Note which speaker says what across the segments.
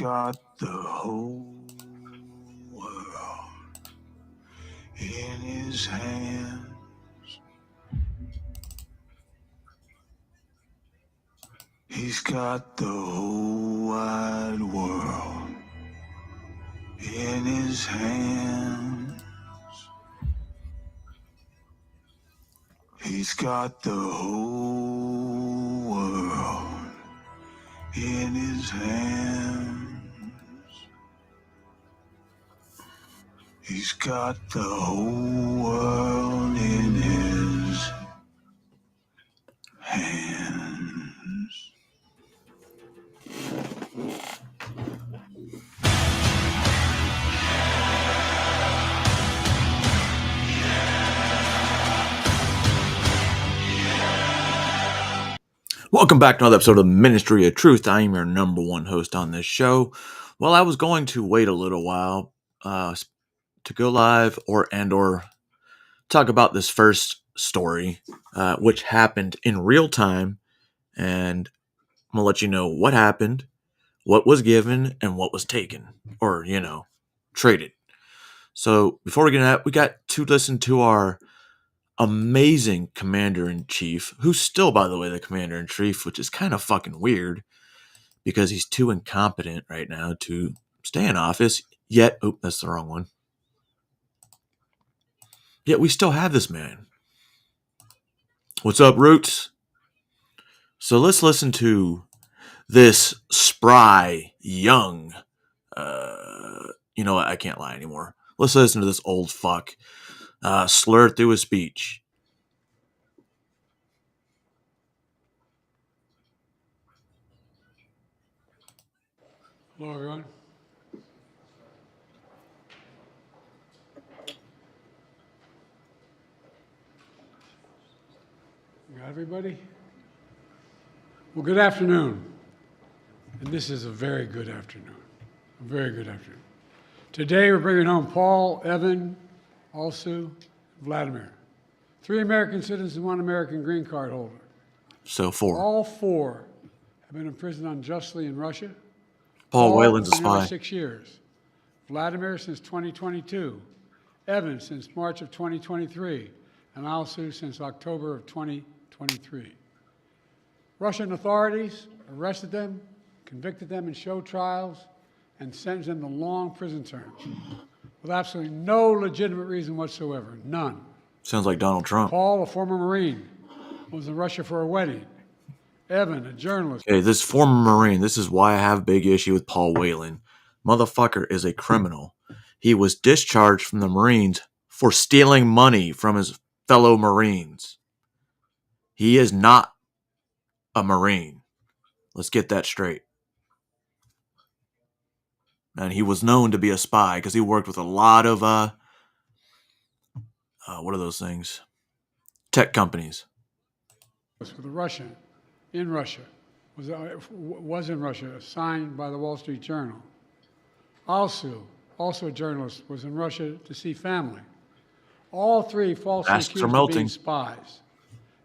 Speaker 1: got the whole world in his hands. He's got the whole wide world in his hands. He's got the whole world in his hands. He's got the whole world in his hands.
Speaker 2: Welcome back to another episode of Ministry of Truth. I am your number one host on this show. Well, I was going to wait a little while to go live or talk about this first story, which happened in real time, and I'm gonna let you know what happened, what was given, and what was taken, or traded. So before we get into that, we got to listen to our amazing commander-in-chief, who's still, by the way, the commander-in-chief, which is kind of fucking weird because he's too incompetent right now to stay in office. Yet, that's the wrong one. Yet we still have this man. What's up, Roots? So let's listen to this spry, young, you know what, I can't lie anymore. Let's listen to this old fuck slur through his speech.
Speaker 3: Hello, everyone. You got everybody? Well, good afternoon. And this is a very good afternoon. A very good afternoon. Today, we're bringing home Paul, Evan, Alsu, Vladimir. 3 American citizens and 1 American green card holder.
Speaker 2: So 4.
Speaker 3: All 4 have been imprisoned unjustly in Russia.
Speaker 2: Paul Whelan's a
Speaker 3: for nearly
Speaker 2: spy.
Speaker 3: 6 years. Vladimir since 2022. Evan since March of 2023. And Alsu since October of 2023. Russian authorities arrested them, convicted them in show trials, and sentenced them to long prison terms with absolutely no legitimate reason whatsoever. None.
Speaker 2: Sounds like Donald Trump.
Speaker 3: Paul, a former Marine, was in Russia for a wedding. Evan, a journalist.
Speaker 2: Okay, this former Marine, this is why I have a big issue with Paul Whelan. Motherfucker is a criminal. He was discharged from the Marines for stealing money from his fellow Marines. He is not a Marine. Let's get that straight. And he was known to be a spy because he worked with a lot of, what are those things? Tech companies.
Speaker 3: With a Russian in Russia, was in Russia, signed by the Wall Street Journal. Alsu, also a journalist, was in Russia to see family. All 3 falsely
Speaker 2: Masks are
Speaker 3: accused of
Speaker 2: melting.
Speaker 3: being spies.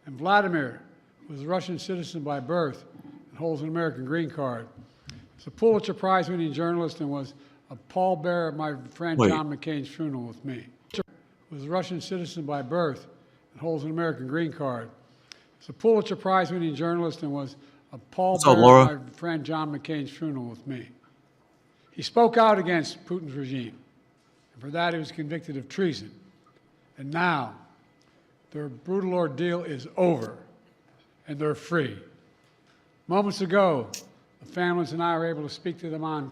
Speaker 3: And Vladimir was a Russian citizen by birth and holds an American green card. He's a Pulitzer Prize-winning journalist and was a pallbearer at my friend John McCain's funeral with me. Was a Russian citizen by birth and holds an American green card. He's a Pulitzer Prize-winning journalist and was a pallbearer at my friend John McCain's funeral with me. He spoke out against Putin's regime, and for that he was convicted of treason. And now, their brutal ordeal is over, and they're free. Moments ago, the families and I were able to speak to them on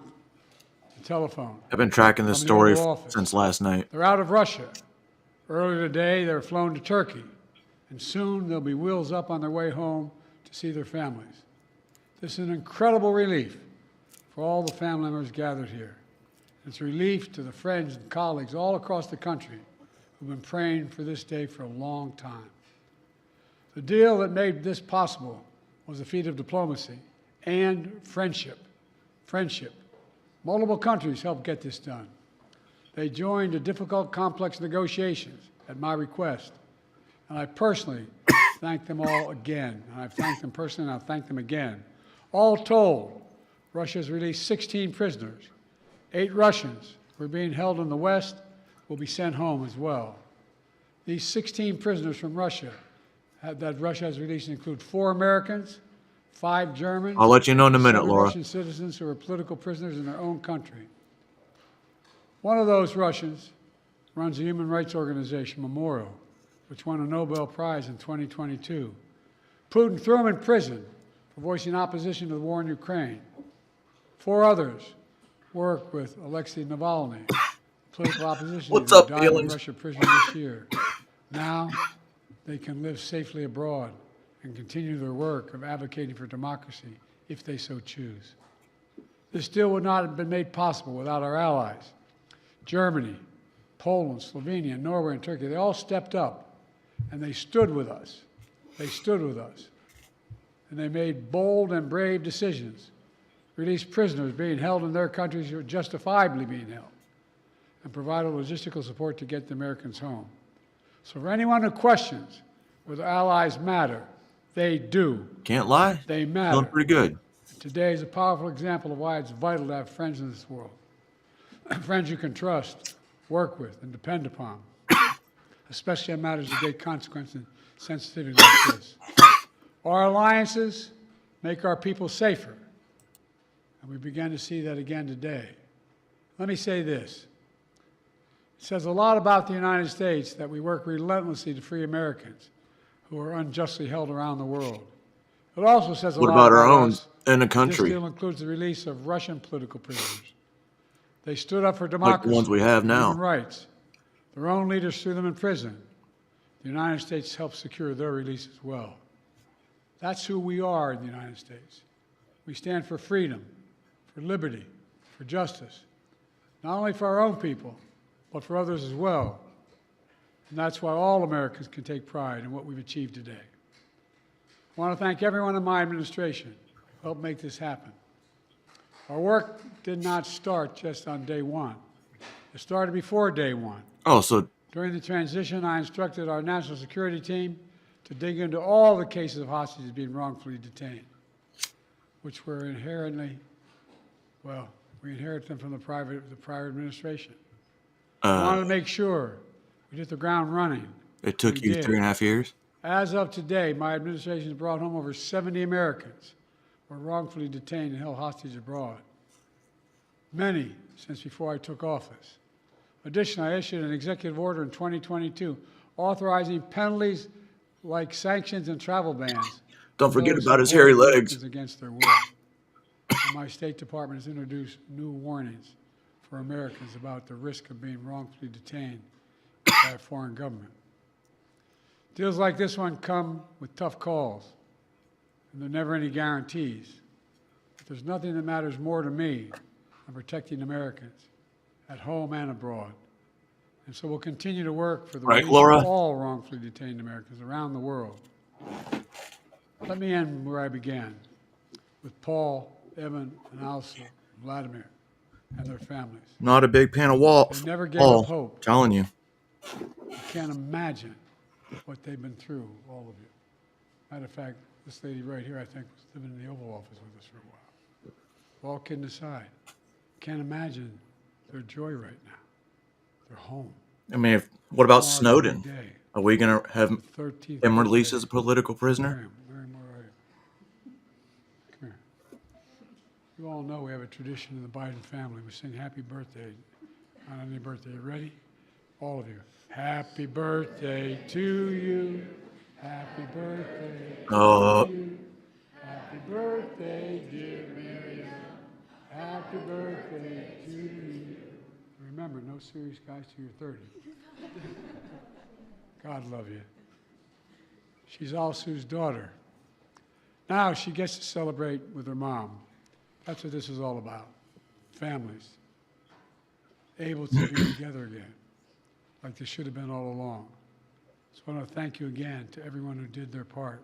Speaker 3: the telephone.
Speaker 2: I've been tracking this story since last night.
Speaker 3: They're out of Russia. Earlier today, they were flown to Turkey, and soon they'll be wheels up on their way home to see their families. This is an incredible relief for all the family members gathered here. It's relief to the friends and colleagues all across the country who've been praying for this day for a long time. The deal that made this possible was a feat of diplomacy and friendship. Friendship. Multiple countries helped get this done. They joined in difficult, complex negotiations at my request. And I personally thank them all again. And I've thanked them personally, and I'll thank them again. All told, Russia has released 16 prisoners. 8 Russians who are being held in the West will be sent home as well. These 16 prisoners from Russia that Russia has released include 4 Americans, 5 Germans.
Speaker 2: I'll let you know in a
Speaker 3: and
Speaker 2: minute,
Speaker 3: 7
Speaker 2: Laura.
Speaker 3: Russian citizens who are political prisoners in their own country. One of those Russians runs a human rights organization, Memorial, which won a Nobel Prize in 2022. Putin threw him in prison for voicing opposition to the war in Ukraine. 4 others work with Alexei Navalny, political opposition
Speaker 2: What's
Speaker 3: leader
Speaker 2: up,
Speaker 3: who died in
Speaker 2: feelings?
Speaker 3: Russia prison this year. Now they can live safely abroad and continue their work of advocating for democracy if they so choose. This deal would not have been made possible without our allies. Germany, Poland, Slovenia, Norway, and Turkey, they all stepped up and they stood with us. They stood with us. And they made bold and brave decisions, released prisoners being held in their countries who were justifiably being held, and provided logistical support to get the Americans home. So for anyone who questions whether allies matter, they do.
Speaker 2: Can't lie.
Speaker 3: They matter.
Speaker 2: Feeling pretty good.
Speaker 3: Today is a powerful example of why it's vital to have friends in this world. Friends you can trust, work with, and depend upon, especially on matters of great consequence and sensitivity like this. Our alliances make our people safer, and we began to see that again today. Let me say this. It says a lot about the United States that we work relentlessly to free Americans who are unjustly held around the world. It also says a
Speaker 2: What
Speaker 3: lot
Speaker 2: about our own
Speaker 3: us.
Speaker 2: in the
Speaker 3: This
Speaker 2: country?
Speaker 3: deal includes the release of Russian political prisoners. They stood up for
Speaker 2: Like
Speaker 3: democracy,
Speaker 2: the ones we have now.
Speaker 3: human rights. Their own leaders threw them in prison. The United States helped secure their release as well. That's who we are in the United States. We stand for freedom, for liberty, for justice, not only for our own people, but for others as well. And that's why all Americans can take pride in what we've achieved today. I want to thank everyone in my administration who helped make this happen. Our work did not start just on day one. It started before day one.
Speaker 2: Oh, so
Speaker 3: During the transition, I instructed our national security team to dig into all the cases of hostages being wrongfully detained, which were inherently, well, we inherited them from the prior administration. I wanted to make sure we hit the ground running.
Speaker 2: it took
Speaker 3: We
Speaker 2: you
Speaker 3: did.
Speaker 2: 3.5 years?
Speaker 3: As of today, my administration has brought home over 70 Americans who were wrongfully detained and held hostage abroad, many since before I took office. Additionally, I issued an executive order in 2022 authorizing penalties like sanctions and travel bans.
Speaker 2: Don't
Speaker 3: for
Speaker 2: forget
Speaker 3: those
Speaker 2: about
Speaker 3: who
Speaker 2: his hairy
Speaker 3: hold
Speaker 2: legs.
Speaker 3: Americans against their will. And my State Department has introduced new warnings for Americans about the risk of being wrongfully detained by a foreign government. Deals like this one come with tough calls, and there are never any guarantees. But there's nothing that matters more to me than protecting Americans at home and abroad. And so we'll continue to work for the
Speaker 2: Right,
Speaker 3: release
Speaker 2: Laura?
Speaker 3: of all wrongfully detained Americans around the world. Let me end where I began, with Paul, Evan, and also Vladimir and their families.
Speaker 2: Not a big fan of Walt.
Speaker 3: They never gave
Speaker 2: Paul,
Speaker 3: up hope.
Speaker 2: telling you.
Speaker 3: You can't imagine what they've been through, all of you. Matter of fact, this lady right here, I think, was living in the Oval Office with us for a while. All kidding aside, can't imagine their joy right now. They're home.
Speaker 2: I mean, what about
Speaker 3: Tomorrow's
Speaker 2: Snowden?
Speaker 3: a big day.
Speaker 2: Are we going to have
Speaker 3: 13th
Speaker 2: him released
Speaker 3: birthday.
Speaker 2: as a political prisoner?
Speaker 3: Miriam, where are you? Come here. You all know we have a tradition in the Biden family. We sing happy birthday on any birthday. You ready? All of you. Happy birthday to you. Happy birthday
Speaker 2: Oh,
Speaker 3: to you. Happy birthday, dear Miriam. Happy birthday to you. Remember, no serious guys till you're 30. God love you. She's Al Sue's daughter. Now she gets to celebrate with her mom. That's what this is all about. Families able to be together again, like they should have been all along. So I want to thank you again to everyone who did their part.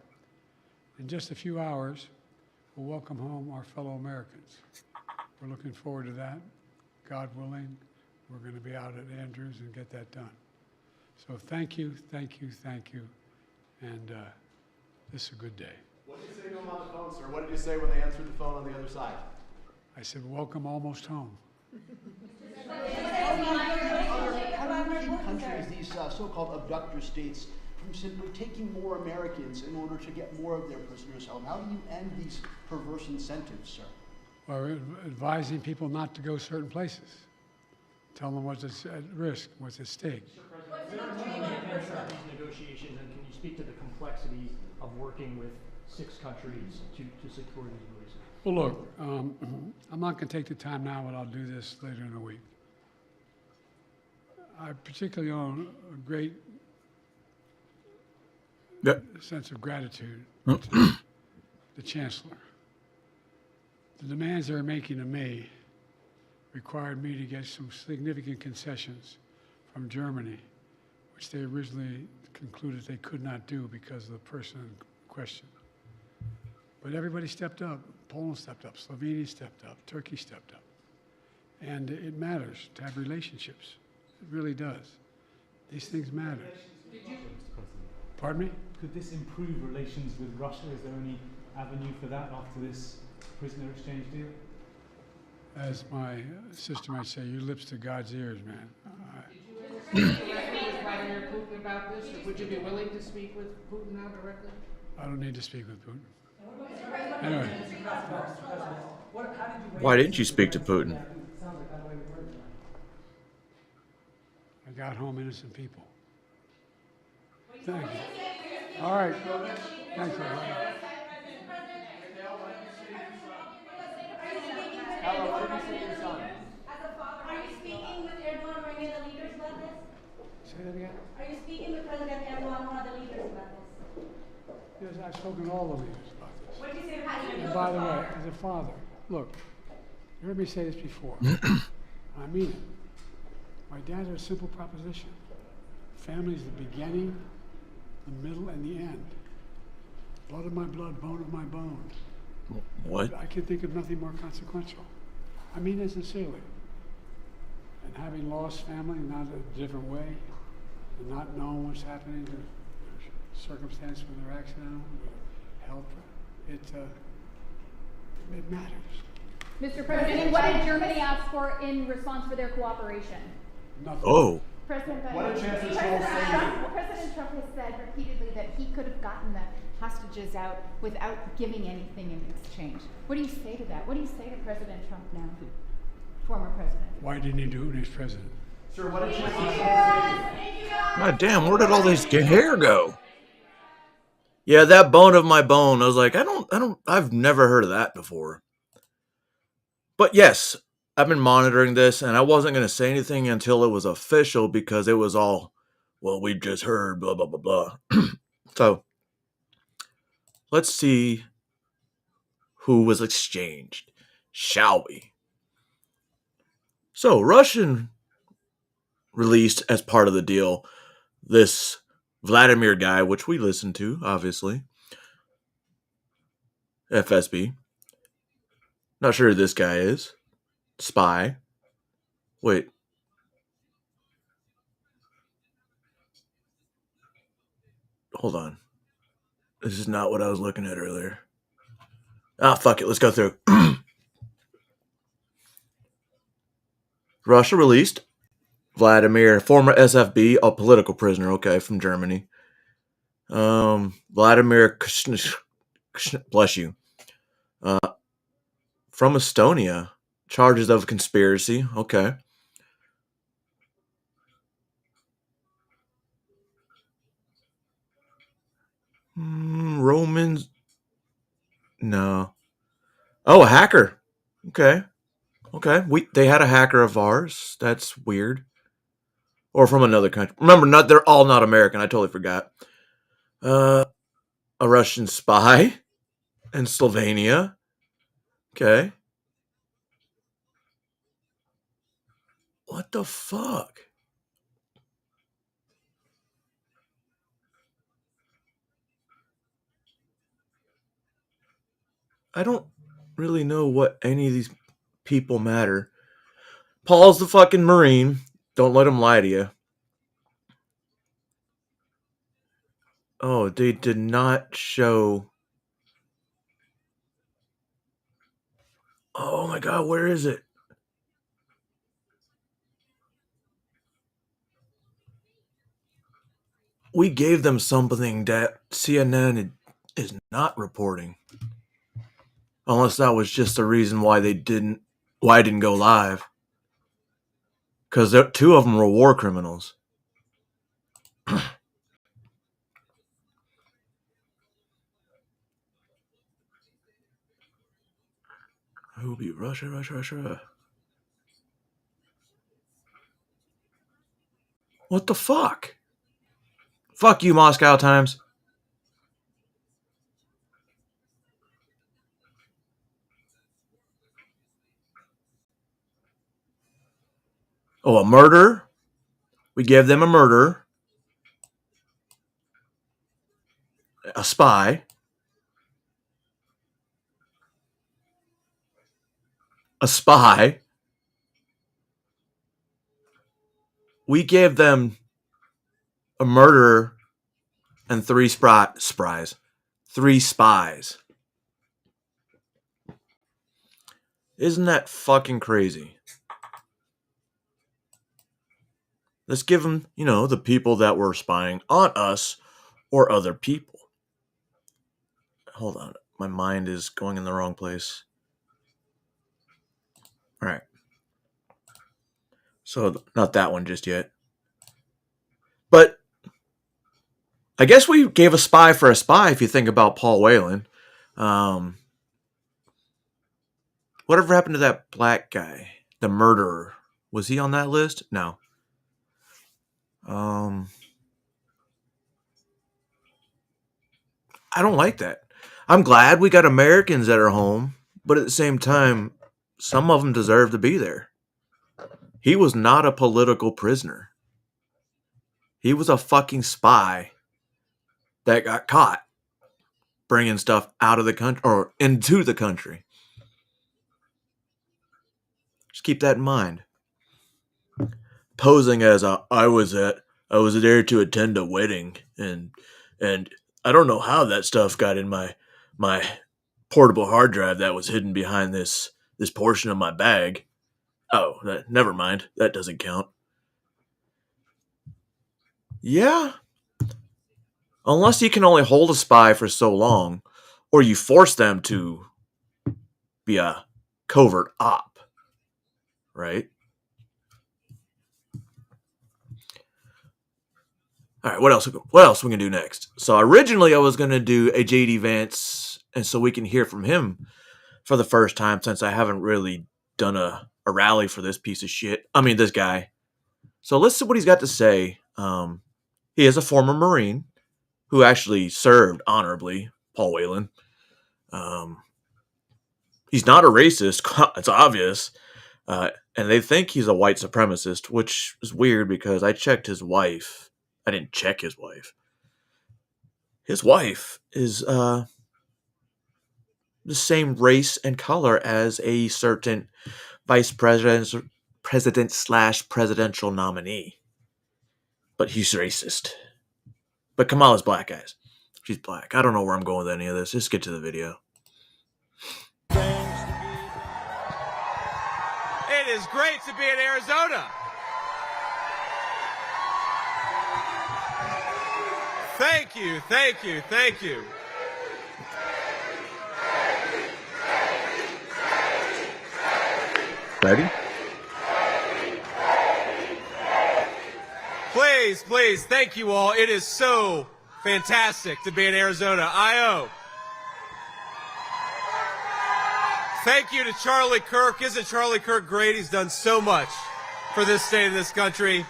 Speaker 3: In just a few hours, we'll welcome home our fellow Americans. We're looking forward to that. God willing, we're going to be out at Andrews and get that done. So thank you, thank you, thank you, and this is a good day.
Speaker 4: What did you say to them on the phone, sir? What did you say when they answered the phone on the other side?
Speaker 3: I said, welcome almost home.
Speaker 4: How do you keep countries, these so-called abductor states, from simply taking more Americans in order to get more of their prisoners home? How do you end these perverse incentives, sir?
Speaker 3: Well, advising people not to go certain places. Tell them what's at risk, what's at stake.
Speaker 5: Mr. President, these negotiations, and can you speak to the complexity of working with 6 countries to secure these releases?
Speaker 3: Well, look, I'm not going to take the time now, but I'll do this later in the week. I particularly own a great sense of gratitude to the Chancellor. The demands they're making of me required me to get some significant concessions from Germany, which they originally concluded they could not do because of the person in question. But everybody stepped up. Poland stepped up. Slovenia stepped up. Turkey stepped up. And it matters to have relationships. It really does. These things matter. Pardon me?
Speaker 6: Could this improve relations with Russia? Is there any avenue for that after this prisoner exchange deal?
Speaker 3: As my sister might say, your lips to God's ears, man.
Speaker 7: Did you ever speak with Vladimir Putin about this, or would you be willing to speak with Putin now directly?
Speaker 3: I don't need to speak with Putin. Anyway,
Speaker 2: Why didn't you speak to Putin?
Speaker 3: I got home innocent people. Thank you. All right. Thanks, everybody.
Speaker 8: Are you speaking with Erdogan or any of the leaders about this?
Speaker 3: Say that again?
Speaker 8: Are you speaking with President Erdogan or other leaders about this?
Speaker 3: Yes, I've spoken to all the leaders about this.
Speaker 8: What did you say? How do you
Speaker 3: And by the way, as a father, look, you heard me say this before. I mean it. My dad had a simple proposition. Family is the beginning, the middle, and the end. Blood of my blood, bone of my bone.
Speaker 2: What?
Speaker 3: I can think of nothing more consequential. I mean it sincerely. And having lost family, not a different way, and not knowing what's happening, the circumstance when they're accidental, health, it matters.
Speaker 9: Mr. President, what did Germany ask for in response for their cooperation?
Speaker 3: Nothing.
Speaker 2: Oh,
Speaker 9: President Biden.
Speaker 4: What did Chancellor Scholz
Speaker 9: President Trump has said repeatedly that he could have gotten the hostages out without giving anything in exchange. What do you say to that? What do you say to President Trump now, former president?
Speaker 3: Why didn't he do it when he was president?
Speaker 4: Sir, what did Chancellor Scholz say?
Speaker 2: God damn, where did all this hair go? Yeah, that bone of my bone. I was like, I've never heard of that before. But yes, I've been monitoring this, and I wasn't going to say anything until it was official because it was all, well, we've just heard, blah, blah, blah, blah. So, let's see who was exchanged, shall we? So, Russian released as part of the deal this Vladimir guy, which we listened to, obviously. FSB. Not sure who this guy is. Spy. Wait. Hold on. This is not what I was looking at earlier. Ah, fuck it. Let's go through. Russia released Vladimir, former SFB, a political prisoner, okay, from Germany. Vladimir, bless you. From Estonia, charges of conspiracy, okay. Romans, no. Oh, a hacker, okay. They had a hacker of ours. That's weird. Or from another country. Remember, they're all not American. I totally forgot. A Russian spy in Slovenia. Okay. What the fuck? I don't really know what any of these people matter. Paul's the fucking Marine. Don't let him lie to you. Oh, they did not show. Oh my God, where is it? We gave them something that CNN is not reporting. Unless that was just the reason why I didn't go live. Because 2 of them were war criminals. Who beat Russia? What the fuck? Fuck you, Moscow Times. Oh, a murder? We gave them a murder. A spy. A spy. We gave them a murder and 3 spies. 3 spies. Isn't that fucking crazy? Let's give them, the people that were spying on us or other people. Hold on. My mind is going in the wrong place. All right. So, not that one just yet. But I guess we gave a spy for a spy if you think about Paul Whelan. Whatever happened to that black guy? The murderer. Was he on that list? No. I don't like that. I'm glad we got Americans that are home, but at the same time, some of them deserve to be there. He was not a political prisoner. He was a fucking spy that got caught bringing stuff out of the country or into the country. Just keep that in mind. Posing as I was there to attend a wedding and I don't know how that stuff got in my portable hard drive that was hidden behind this portion of my bag. Oh, never mind. That doesn't count. Yeah. Unless you can only hold a spy for so long, or you force them to be a covert op, right? All right, what else we can do next? So originally I was going to do a JD Vance, and so we can hear from him for the first time since I haven't really done a rally for this piece of shit. I mean, this guy. So let's see what he's got to say. He is a former Marine who actually served honorably, Paul Whelan. He's not a racist. It's obvious. And they think he's a white supremacist, which is weird because I checked his wife. I didn't check his wife. His wife is the same race and color as a certain vice president/presidential nominee. But he's racist. But Kamala's black, guys. She's black. I don't know where I'm going with any of this. Just get to the video.
Speaker 10: It is great to be in Arizona. Thank you, thank you, thank you.
Speaker 2: Ready?
Speaker 10: Please, please, thank you all. It is so fantastic to be in Arizona. I.O. Thank you to Charlie Kirk. Isn't Charlie Kirk great? He's done so much for this state and this country.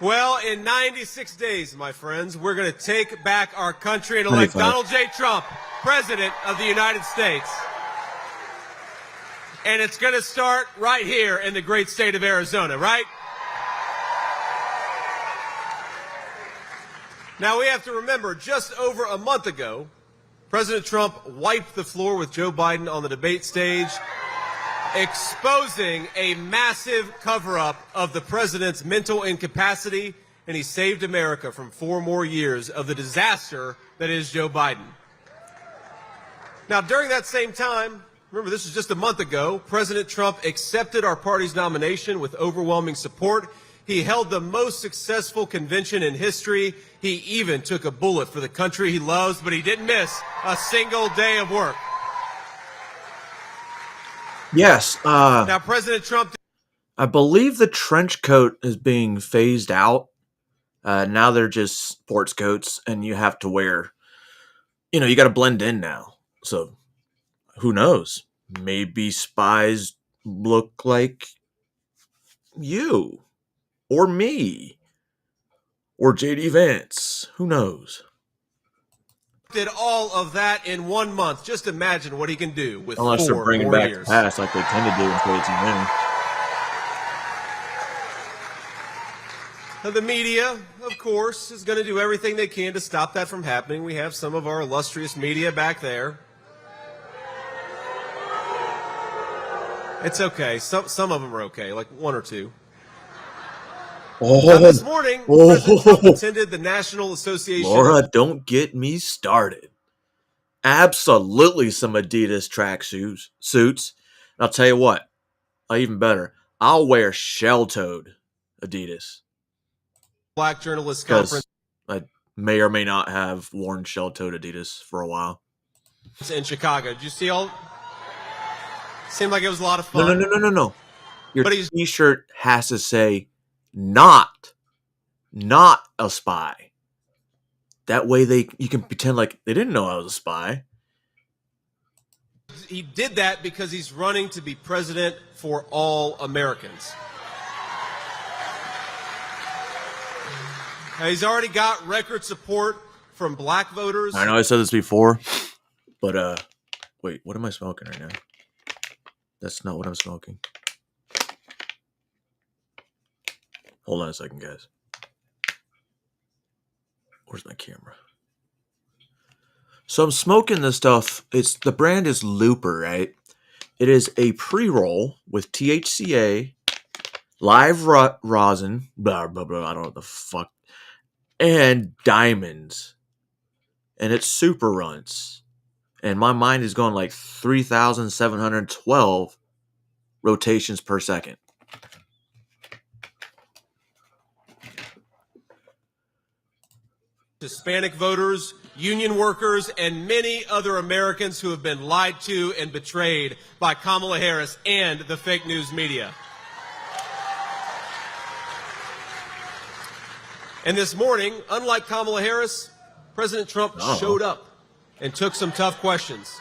Speaker 10: Well, in 96 days, my friends, we're going to take back our country and elect Donald J. Trump, President of the United States. And it's going to start right here in the great state of Arizona, right? Now, we have to remember, just over a month ago, President Trump wiped the floor with Joe Biden on the debate stage, exposing a massive cover-up of the president's mental incapacity, and he saved America from 4 more years of the disaster that is Joe Biden. Now, during that same time, remember this was just a month ago, President Trump accepted our party's nomination with overwhelming support. He held the most successful convention in history. He even took a bullet for the country he loves, but he didn't miss a single day of work.
Speaker 2: Yes.
Speaker 10: Now, President Trump...
Speaker 2: I believe the trench coat is being phased out. Now they're just sports coats, and you have to wear, you got to blend in now. So who knows? Maybe spies look like you or me or JD Vance. Who knows?
Speaker 10: Did all of that in 1 month. Just imagine what he can do with
Speaker 2: Unless
Speaker 10: 4
Speaker 2: they're bringing
Speaker 10: more
Speaker 2: back
Speaker 10: years.
Speaker 2: the past like they tend to do in States and Women.
Speaker 10: Now, the media, of course, is going to do everything they can to stop that from happening. We have some of our illustrious media back there. It's okay. Some of them are okay, like 1 or 2. Now, this morning, President Trump attended the National Association.
Speaker 2: Laura, don't get me started. Absolutely some Adidas track suits. And I'll tell you what, even better, I'll wear shell-toed Adidas.
Speaker 10: Black Journalists
Speaker 2: Because
Speaker 10: Conference
Speaker 2: I may or may not have worn shell-toed Adidas for a while.
Speaker 10: in Chicago. Did you see all? Seemed like it was a lot of fun.
Speaker 2: No. Your
Speaker 10: But he's-
Speaker 2: T-shirt has to say, not a spy. That way you can pretend like they didn't know I was a spy.
Speaker 10: He did that because he's running to be president for all Americans. Now, he's already got record support from black voters.
Speaker 2: I know I said this before, but wait, what am I smoking right now? That's not what I'm smoking. Hold on a second, guys. Where's my camera? So I'm smoking this stuff. The brand is Looper, right? It is a pre-roll with THCA, live rosin, blah, blah, blah, I don't know what the fuck, and diamonds. And it's super runts. And my mind is going like 3,712 rotations per second.
Speaker 10: Hispanic voters, union workers, and many other Americans who have been lied to and betrayed by Kamala Harris and the fake news media. And this morning, unlike Kamala Harris, President Trump showed up and took some tough questions.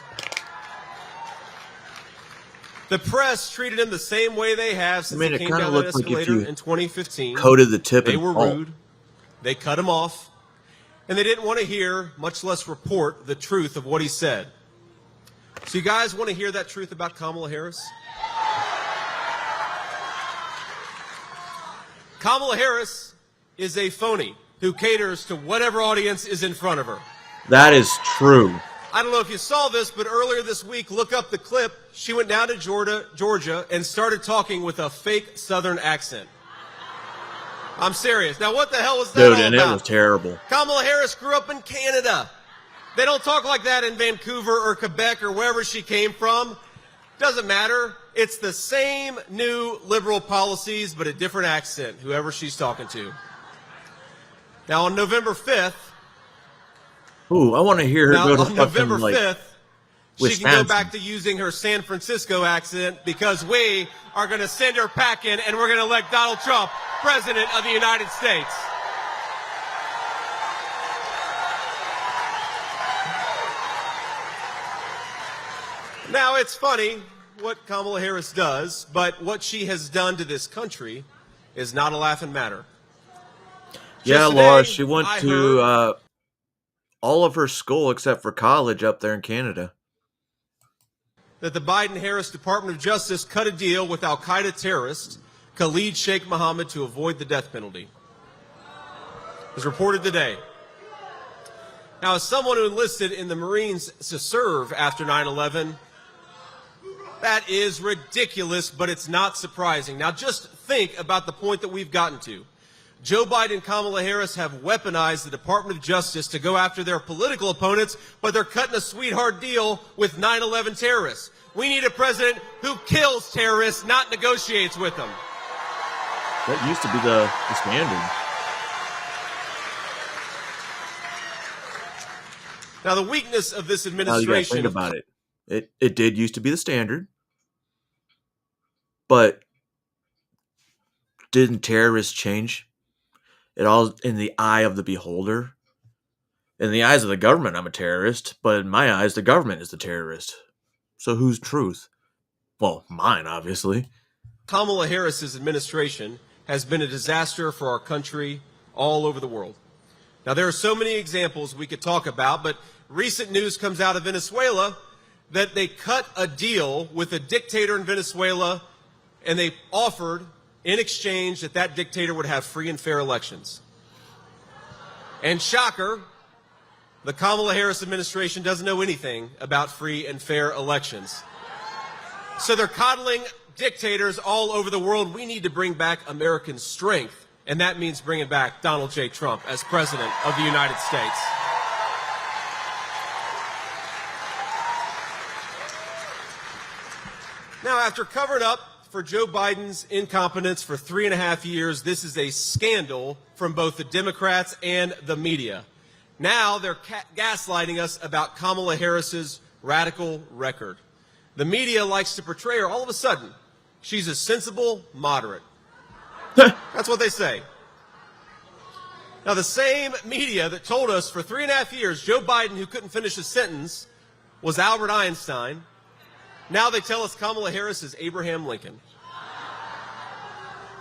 Speaker 10: The press treated him the same way they have since he came down that escalator in 2015.
Speaker 2: Coated the tip
Speaker 10: They
Speaker 2: in
Speaker 10: were
Speaker 2: salt.
Speaker 10: rude. They cut him off. And they didn't want to hear, much less report, the truth of what he said. So you guys want to hear that truth about Kamala Harris? Kamala Harris is a phony who caters to whatever audience is in front of her.
Speaker 2: That is true.
Speaker 10: I don't know if you saw this, but earlier this week, look up the clip. She went down to Georgia and started talking with a fake Southern accent. I'm serious. Now, what the hell was that all
Speaker 2: Dude, and
Speaker 10: about?
Speaker 2: it was terrible.
Speaker 10: Kamala Harris grew up in Canada. They don't talk like that in Vancouver or Quebec or wherever she came from. Doesn't matter. It's the same new liberal policies, but a different accent, whoever she's talking to. Now, on November 5th,
Speaker 2: Ooh, I want to hear her
Speaker 10: now,
Speaker 2: go to
Speaker 10: on November
Speaker 2: fucking,
Speaker 10: 5th, she can
Speaker 2: Wisconsin.
Speaker 10: go back to using her San Francisco accent because we are going to send her packing and we're going to elect Donald Trump President of the United States. Now, it's funny what Kamala Harris does, but what she has done to this country is not a laughing matter.
Speaker 2: Yeah,
Speaker 10: Just
Speaker 2: Laura,
Speaker 10: today,
Speaker 2: she went
Speaker 10: I
Speaker 2: to
Speaker 10: heard-
Speaker 2: all of her school except for college up there in Canada.
Speaker 10: that the Biden-Harris Department of Justice cut a deal with al-Qaeda terrorist Khalid Sheikh Mohammed to avoid the death penalty. It was reported today. Now, as someone who enlisted in the Marines to serve after 9/11, that is ridiculous, but it's not surprising. Now, just think about the point that we've gotten to. Joe Biden and Kamala Harris have weaponized the Department of Justice to go after their political opponents, but they're cutting a sweetheart deal with 9/11 terrorists. We need a president who kills terrorists, not negotiates with them.
Speaker 2: That used to be the standard.
Speaker 10: Now, the weakness of this
Speaker 2: Now you gotta
Speaker 10: administration...
Speaker 2: think about it. It did used to be the standard. But didn't terrorists change? It all in the eye of the beholder. In the eyes of the government, I'm a terrorist, but in my eyes, the government is the terrorist. So whose truth? Well, mine, obviously.
Speaker 10: Kamala Harris's administration has been a disaster for our country all over the world. Now, there are so many examples we could talk about, but recent news comes out of Venezuela that they cut a deal with a dictator in Venezuela, and they offered in exchange that that dictator would have free and fair elections. And shocker, the Kamala Harris administration doesn't know anything about free and fair elections. So they're coddling dictators all over the world. We need to bring back American strength, and that means bringing back Donald J. Trump as President of the United States. Now, after covering up for Joe Biden's incompetence for 3.5 years, this is a scandal from both the Democrats and the media. Now they're gaslighting us about Kamala Harris's radical record. The media likes to portray her all of a sudden. She's a sensible moderate. That's what they say. Now, the same media that told us for 3.5 years Joe Biden, who couldn't finish a sentence, was Albert Einstein, now they tell us Kamala Harris is Abraham Lincoln.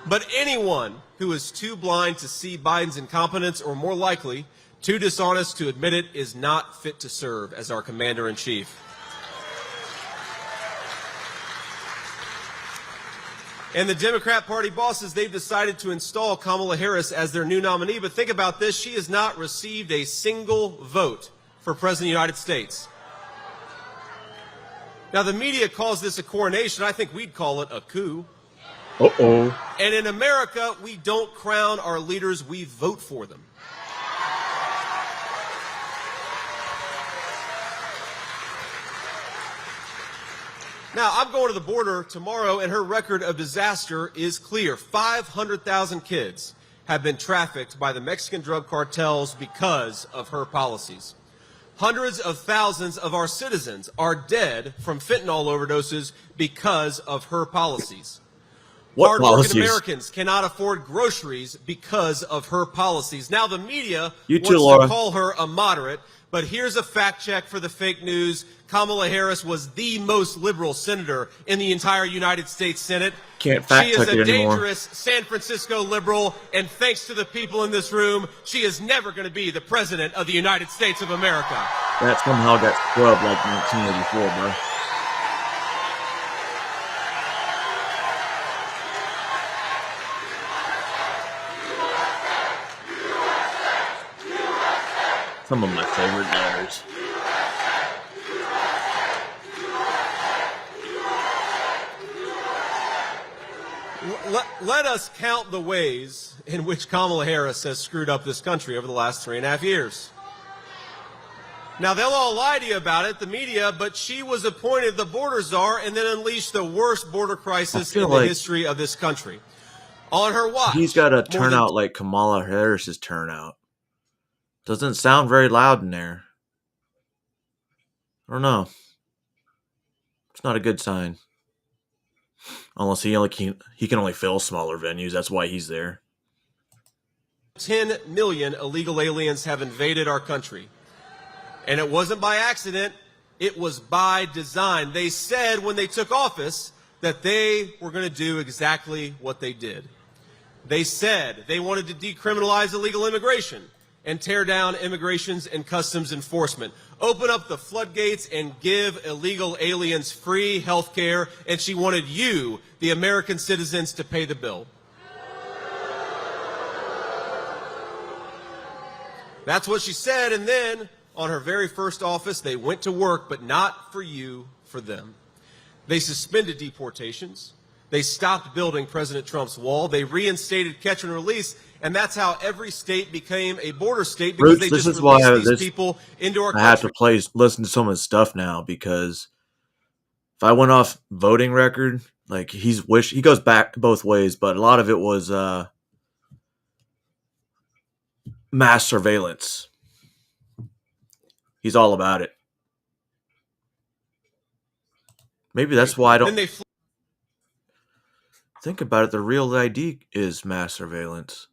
Speaker 10: But anyone who is too blind to see Biden's incompetence, or more likely, too dishonest to admit it, is not fit to serve as our commander-in-chief. And the Democrat Party bosses, they've decided to install Kamala Harris as their new nominee. But think about this. She has not received a single vote for President of the United States. Now, the media calls this a coronation. I think we'd call it a coup.
Speaker 2: Uh-oh.
Speaker 10: And in America, we don't crown our leaders, we vote for them. Now, I'm going to the border tomorrow, and her record of disaster is clear. 500,000 kids have been trafficked by the Mexican drug cartels because of her policies. Hundreds of thousands of our citizens are dead from fentanyl overdoses because of her policies.
Speaker 2: What
Speaker 10: Hardworking
Speaker 2: policies?
Speaker 10: Americans cannot afford groceries because of her policies. Now, the media
Speaker 2: You too,
Speaker 10: wants
Speaker 2: Laura.
Speaker 10: to call her a moderate, but here's a fact check for the fake news. Kamala Harris was the most liberal senator in the entire United States Senate.
Speaker 2: Can't fact
Speaker 10: She is
Speaker 2: check
Speaker 10: a
Speaker 2: it anymore.
Speaker 10: dangerous San Francisco liberal, and thanks to the people in this room, she is never going to be the President of the United States of America.
Speaker 2: That somehow got scrubbed like 1984, bro. Some of my favorite letters.
Speaker 10: Let us count the ways in which Kamala Harris has screwed up this country over the last 3.5 years. Now, they'll all lie to you about it, the media, but she was appointed the border czar and then unleashed the worst border crisis in the
Speaker 2: like
Speaker 10: history of this country. On her watch.
Speaker 2: He's got a
Speaker 10: more than
Speaker 2: turnout like Kamala Harris's turnout. Doesn't sound very loud in there. I don't know. It's not a good sign. Unless he can only fill smaller venues. That's why he's there.
Speaker 10: 10 million illegal aliens have invaded our country. And it wasn't by accident. It was by design. They said when they took office that they were going to do exactly what they did. They said they wanted to decriminalize illegal immigration and tear down immigrations and customs enforcement, open up the floodgates and give illegal aliens free health care, and she wanted you, the American citizens, to pay the bill. That's what she said, and then on her very first office, they went to work, but not for you, for them. They suspended deportations. They stopped building President Trump's wall. They reinstated catch and release, and that's how every state became a border state, because
Speaker 2: Roots,
Speaker 10: they
Speaker 2: this
Speaker 10: just
Speaker 2: is why
Speaker 10: released these people into our
Speaker 2: I have to
Speaker 10: country.
Speaker 2: listen to some of his stuff now because If I went off voting record, like he goes back both ways, but a lot of it was mass surveillance. He's all about it. Maybe that's why I don't think about it. The real ID is mass surveillance.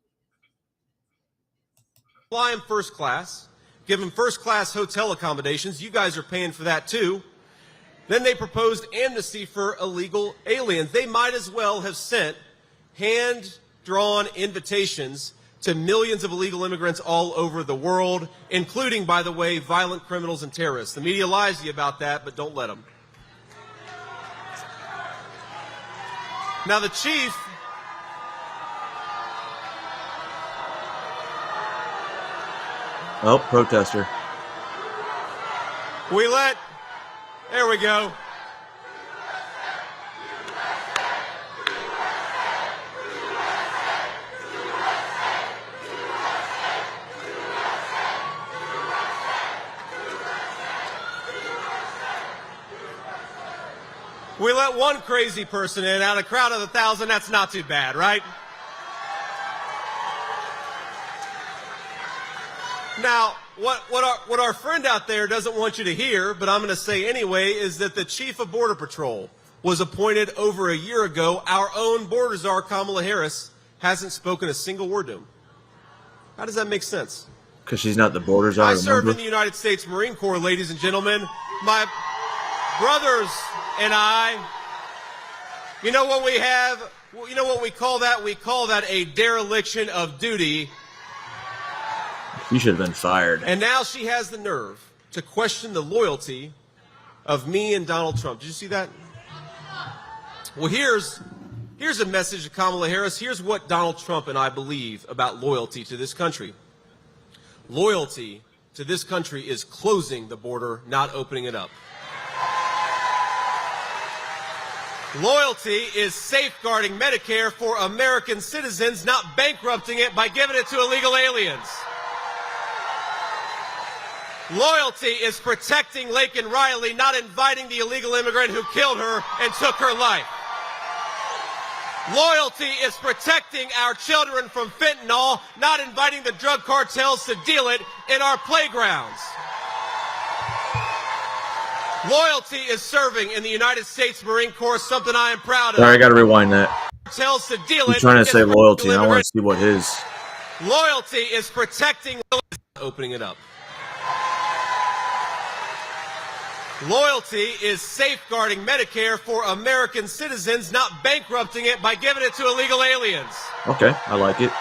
Speaker 10: Fly him first class, give him first class hotel accommodations. You guys are paying for that too. Then they proposed amnesty for illegal aliens. They might as well have sent hand-drawn invitations to millions of illegal immigrants all over the world, including, by the way, violent criminals and terrorists. The media lies to you about that, but don't let them. Now, the chief
Speaker 2: protester.
Speaker 10: There we go. We let one crazy person in out of a crowd of 1,000. That's not too bad, right? Now, what our friend out there doesn't want you to hear, but I'm going to say anyway, is that the chief of Border Patrol was appointed over a year ago. Our own border czar, Kamala Harris, hasn't spoken a single word to him. How does that make sense?
Speaker 2: Because she's not the border czar.
Speaker 10: I served in the United States Marine Corps, ladies and gentlemen. My brothers and I, you know what we have? You know what we call that? We call that a dereliction of duty.
Speaker 2: You should have been fired.
Speaker 10: And now she has the nerve to question the loyalty of me and Donald Trump. Did you see that? Well, here's a message to Kamala Harris. Here's what Donald Trump and I believe about loyalty to this country. Loyalty to this country is closing the border, not opening it up. Loyalty is safeguarding Medicare for American citizens, not bankrupting it by giving it to illegal aliens. Loyalty is protecting Laken Riley, not inviting the illegal immigrant who killed her and took her life. Loyalty is protecting our children from fentanyl, not inviting the drug cartels to deal it in our playgrounds. Loyalty is serving in the United States Marine Corps, something I am proud of.
Speaker 2: Sorry, I got to rewind that.
Speaker 10: Cartels to deal
Speaker 2: I'm
Speaker 10: it.
Speaker 2: trying to say loyalty. I want to see what his.
Speaker 10: Loyalty is protecting, opening it up. Loyalty is safeguarding Medicare for American citizens, not bankrupting it by giving it to illegal aliens.
Speaker 2: Okay, I like it.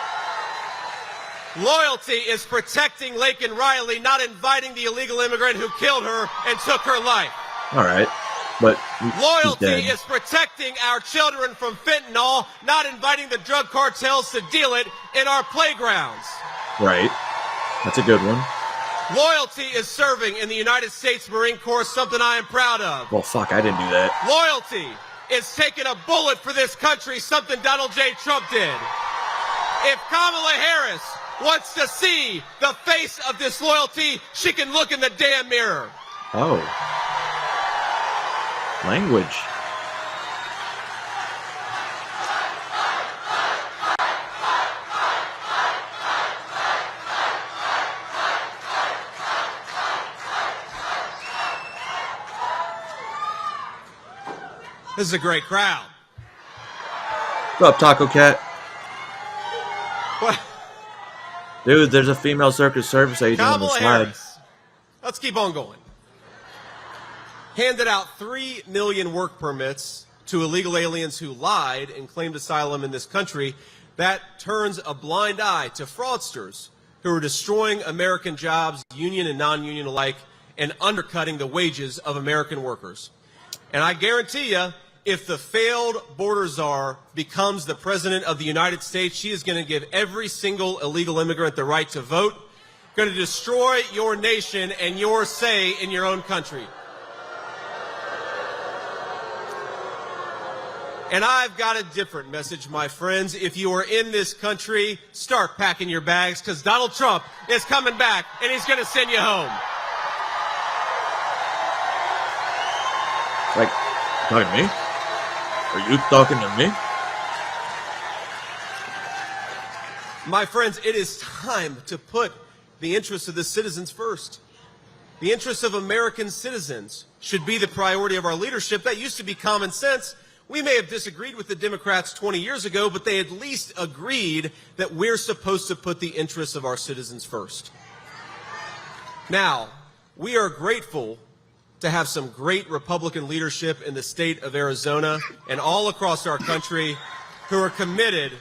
Speaker 10: Loyalty is protecting Laken Riley, not inviting the illegal immigrant who killed her and took her life.
Speaker 2: All right, but
Speaker 10: loyalty is protecting our children from fentanyl, not inviting the drug cartels to deal it in our playgrounds.
Speaker 2: Right, that's a good one.
Speaker 10: Loyalty is serving in the United States Marine Corps, something I am proud of.
Speaker 2: Well, fuck, I didn't do that.
Speaker 10: Loyalty is taking a bullet for this country, something Donald J. Trump did. If Kamala Harris wants to see the face of disloyalty, she can look in the damn mirror.
Speaker 2: Oh. Language.
Speaker 10: This is a great crowd.
Speaker 2: What's up, Taco Cat?
Speaker 10: What?
Speaker 2: Dude, there's a female Circus Service agent on the
Speaker 10: Kamala
Speaker 2: slide.
Speaker 10: Harris. Let's keep on going. Handed out 3 million work permits to illegal aliens who lied and claimed asylum in this country. That turns a blind eye to fraudsters who are destroying American jobs, union and non-union alike, and undercutting the wages of American workers. And I guarantee you, if the failed border czar becomes the president of the United States, she is going to give every single illegal immigrant the right to vote, going to destroy your nation and your say in your own country. And I've got a different message, my friends. If you are in this country, start packing your bags, because Donald Trump is coming back, and he's going to send you home.
Speaker 2: Like, Talking to me? Are you talking to me?
Speaker 10: My friends, it is time to put the interests of the citizens first. The interests of American citizens should be the priority of our leadership. That used to be common sense. We may have disagreed with the Democrats 20 years ago, but they at least agreed that we're supposed to put the interests of our citizens first. Now, we are grateful to have some great Republican leadership in the state of Arizona and all across our country who are committed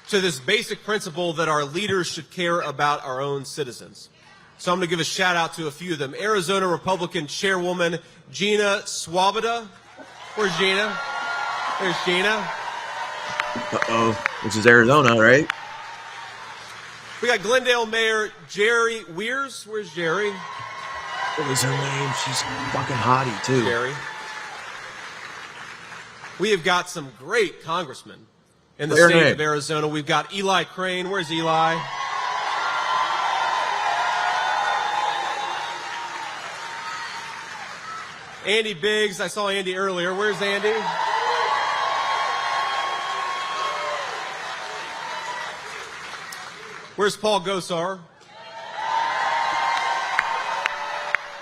Speaker 10: to this basic principle that our leaders should care about our own citizens. So I'm going to give a shout out to a few of them. Arizona Republican Chairwoman Gina Swoboda. Where's Gina? There's Gina.
Speaker 2: Uh-oh. This is Arizona, right?
Speaker 10: We got Glendale Mayor Jerry Weirs. Where's Jerry?
Speaker 2: What is her name? She's fucking hottie, too.
Speaker 10: Jerry. We have got some great congressmen in the state of Arizona. We've got Eli Crane. Where's Eli? Andy Biggs. I saw Andy earlier. Where's Andy? Where's Paul Gosar?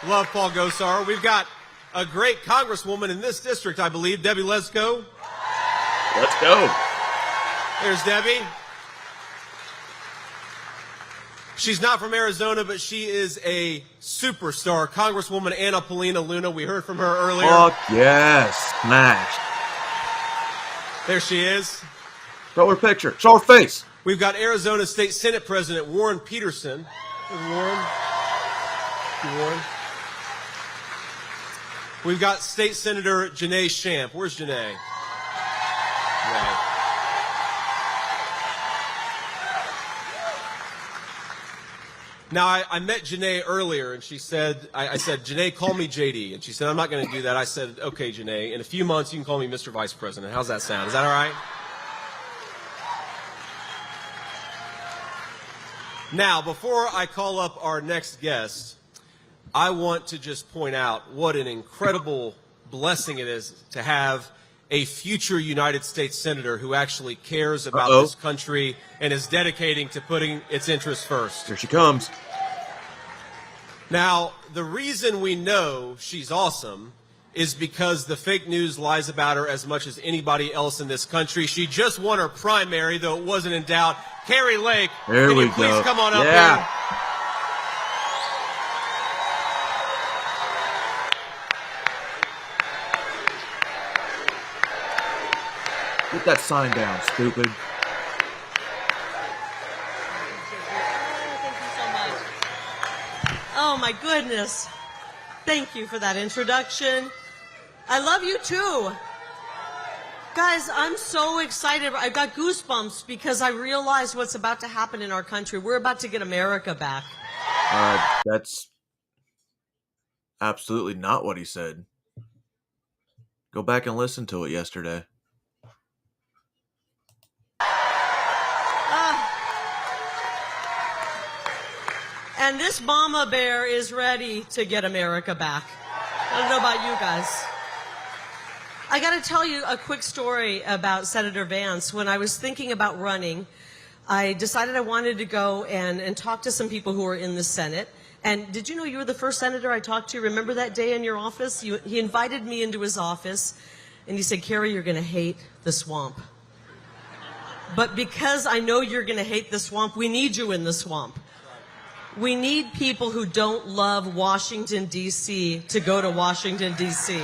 Speaker 10: Love Paul Gosar. We've got a great congresswoman in this district, I believe, Debbie Lesko.
Speaker 2: Let's go.
Speaker 10: There's Debbie. She's not from Arizona, but she is a superstar. Congresswoman Anna Paulina Luna. We heard from her earlier.
Speaker 2: Fuck yes. Smashed.
Speaker 10: There she is.
Speaker 2: Show her picture. Show her face.
Speaker 10: We've got Arizona State Senate President Warren Peterson. There's Warren. Warren. We've got State Senator Janae Shamp. Where's Janae? Janae. Now, I met Janae earlier, and she said, I said, Janae, call me JD. And she said, I'm not going to do that. I said, okay, Janae, in a few months, you can call me Mr. Vice President. How's that sound? Is that all right? Now, before I call up our next guest, I want to just point out what an incredible blessing it is to have a future United States Senator who actually cares about this country and is dedicating to putting its interests first.
Speaker 2: Here she comes.
Speaker 10: Now, the reason we know she's awesome is because the fake news lies about her as much as anybody else in this country. She just won her primary, though it wasn't in doubt. Kari Lake,
Speaker 2: there
Speaker 10: can
Speaker 2: we
Speaker 10: you please
Speaker 2: go.
Speaker 10: come on up
Speaker 2: yeah.
Speaker 10: here?
Speaker 2: Get that sign down, stupid.
Speaker 11: Thank you so much. Oh my goodness. Thank you for that introduction. I love you too. Guys, I'm so excited. I've got goosebumps because I realize what's about to happen in our country. We're about to get America back.
Speaker 2: That's absolutely not what he said. Go back and listen to it yesterday.
Speaker 11: And this mama bear is ready to get America back. I don't know about you guys. I got to tell you a quick story about Senator Vance. When I was thinking about running, I decided I wanted to go and talk to some people who were in the Senate. And did you know you were the first senator I talked to? Remember that day in your office? He invited me into his office, and he said, Kari, you're going to hate the swamp. But because I know you're going to hate the swamp, we need you in the swamp. We need people who don't love Washington, D.C. to go to Washington, D.C.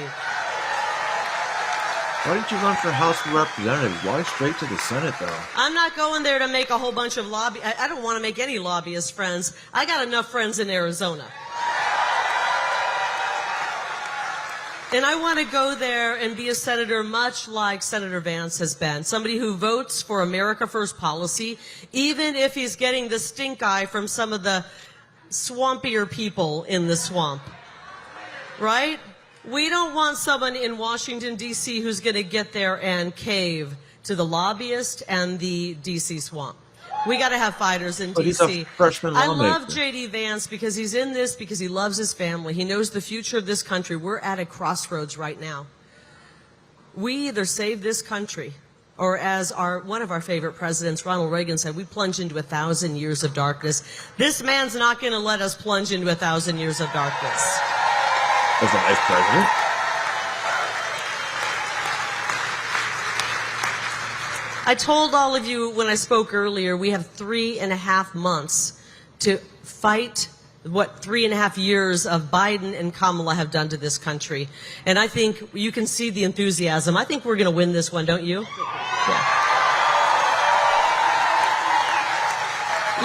Speaker 2: Why didn't you run for House of Representatives? Why straight to the Senate, though?
Speaker 11: I'm not going there to make a whole bunch of I don't want to make any lobbyist friends. I got enough friends in Arizona. And I want to go there and be a senator much like Senator Vance has been. Somebody who votes for America First policy, even if he's getting the stink eye from some of the swampier people in the swamp. Right? We don't want someone in Washington, D.C. who's going to get there and cave to the lobbyist and the D.C. swamp. We got to have fighters in
Speaker 2: But
Speaker 11: D.C.
Speaker 2: he's a freshman
Speaker 11: I
Speaker 2: lawmaker.
Speaker 11: love J.D. Vance because he's in this because he loves his family. He knows the future of this country. We're at a crossroads right now. We either save this country, or as one of our favorite presidents, Ronald Reagan, said, we plunge into 1,000 years of darkness. This man's not going to let us plunge into 1,000 years of darkness.
Speaker 2: As a vice president.
Speaker 11: I told all of you when I spoke earlier, we have 3.5 months to fight what 3.5 years of Biden and Kamala have done to this country. And I think you can see the enthusiasm. I think we're going to win this one, don't you? Yeah.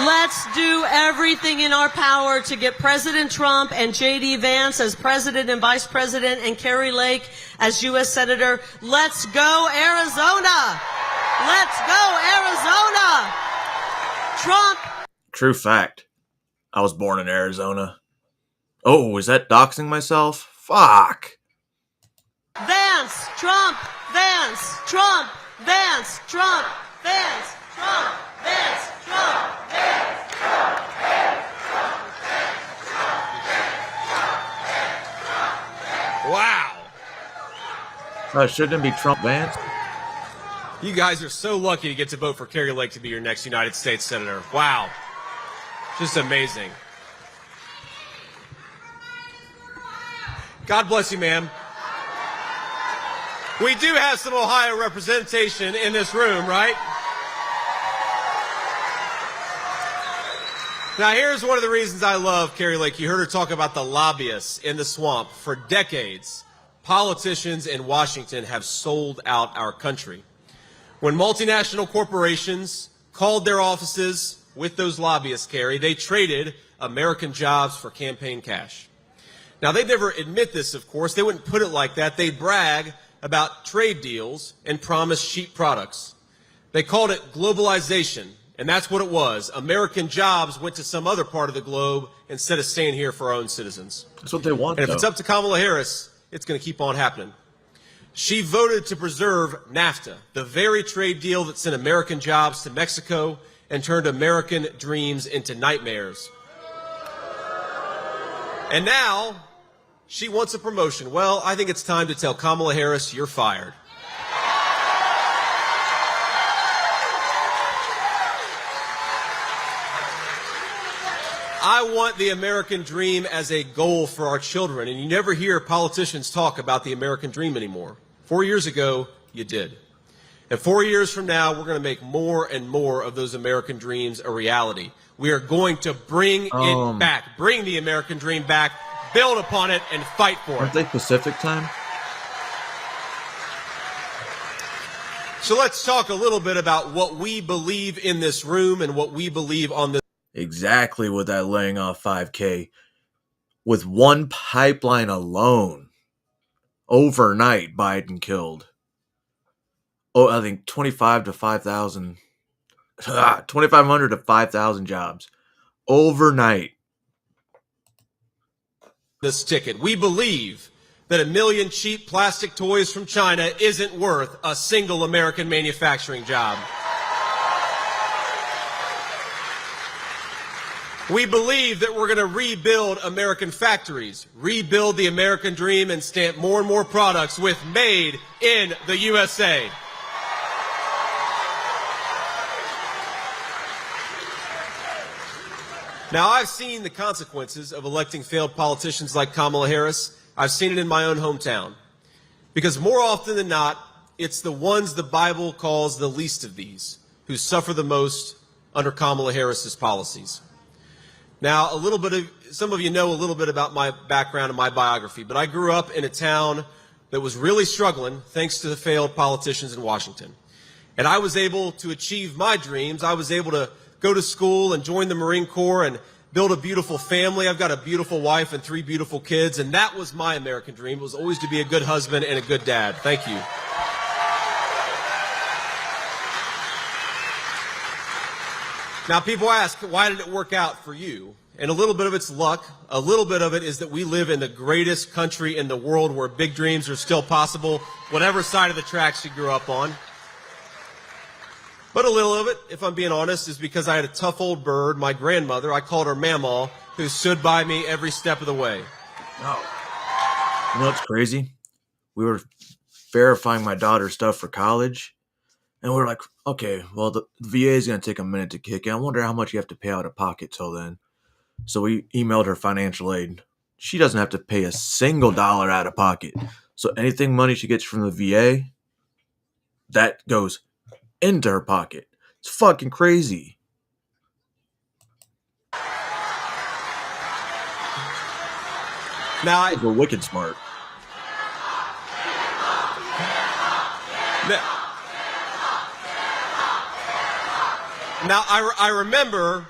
Speaker 11: Let's do everything in our power to get President Trump and J.D. Vance as president and vice president and Kari Lake as U.S. Senator. Let's go, Arizona! Let's go, Arizona! Trump!
Speaker 2: True fact. I was born in Arizona. Oh, is that doxing myself? Fuck.
Speaker 11: Vance, Trump, Vance, Trump, Vance, Trump, Vance, Trump, Vance, Trump, Vance, Trump, Vance, Trump, Vance, Trump,
Speaker 10: Wow.
Speaker 2: Shouldn't it be Trump Vance?
Speaker 10: You guys are so lucky to get to vote for Kari Lake to be your next United States Senator. Wow. Just amazing. God bless you, ma'am. We do have some Ohio representation in this room, right? Now, here's one of the reasons I love Kari Lake. You heard her talk about the lobbyists in the swamp. For decades, politicians in Washington have sold out our country. When multinational corporations called their offices with those lobbyists, Kari, they traded American jobs for campaign cash. Now, they'd never admit this, of course. They wouldn't put it like that. They'd brag about trade deals and promise cheap products. They called it globalization, and that's what it was. American jobs went to some other part of the globe instead of staying here for our own citizens.
Speaker 2: That's what they want,
Speaker 10: And if it's up to Kamala Harris, it's going to keep on happening. She voted to preserve NAFTA, the very trade deal that sent American jobs to Mexico and turned American dreams into nightmares. And now, she wants a promotion. Well, I think it's time to tell Kamala Harris, you're fired. I want the American dream as a goal for our children, and you never hear politicians talk about the American dream anymore. 4 years ago, you did. And 4 years from now, we're going to make more and more of those American dreams a reality. We are going to bring it back, bring the American dream back, build upon it, and fight for
Speaker 2: Aren't
Speaker 10: it.
Speaker 2: they Pacific time?
Speaker 10: So let's talk a little bit about what we believe in this room and what we believe on this.
Speaker 2: Exactly with that laying off 5K. With one pipeline alone, overnight, Biden killed. Oh, I think 2,500 to 5,000 jobs overnight.
Speaker 10: This ticket. We believe that 1 million cheap plastic toys from China isn't worth a single American manufacturing job. We believe that we're going to rebuild American factories, rebuild the American dream, and stamp more and more products with made in the USA. Now, I've seen the consequences of electing failed politicians like Kamala Harris. I've seen it in my own hometown. Because more often than not, it's the ones the Bible calls the least of these who suffer the most under Kamala Harris's policies. Now, some of you know a little bit about my background and my biography, but I grew up in a town that was really struggling thanks to the failed politicians in Washington. And I was able to achieve my dreams. I was able to go to school and join the Marine Corps and build a beautiful family. I've got a beautiful wife and 3 beautiful kids, and that was my American dream. It was always to be a good husband and a good dad. Thank you. Now, people ask, why did it work out for you? And a little bit of it's luck. A little bit of it is that we live in the greatest country in the world where big dreams are still possible, whatever side of the tracks you grew up on. But a little of it, if I'm being honest, is because I had a tough old bird, my grandmother, I called her Mamaw, who stood by me every step of the way.
Speaker 2: Oh. You know what's crazy? We were verifying my daughter's stuff for college, and we were like, okay, well, the VA is going to take a minute to kick in. I wonder how much you have to pay out of pocket till then. So we emailed her financial aid. She doesn't have to pay a single dollar out of pocket. So anything money she gets from the VA, that goes into her pocket. It's fucking crazy.
Speaker 10: Now,
Speaker 2: We're wicked smart.
Speaker 10: Now, I remember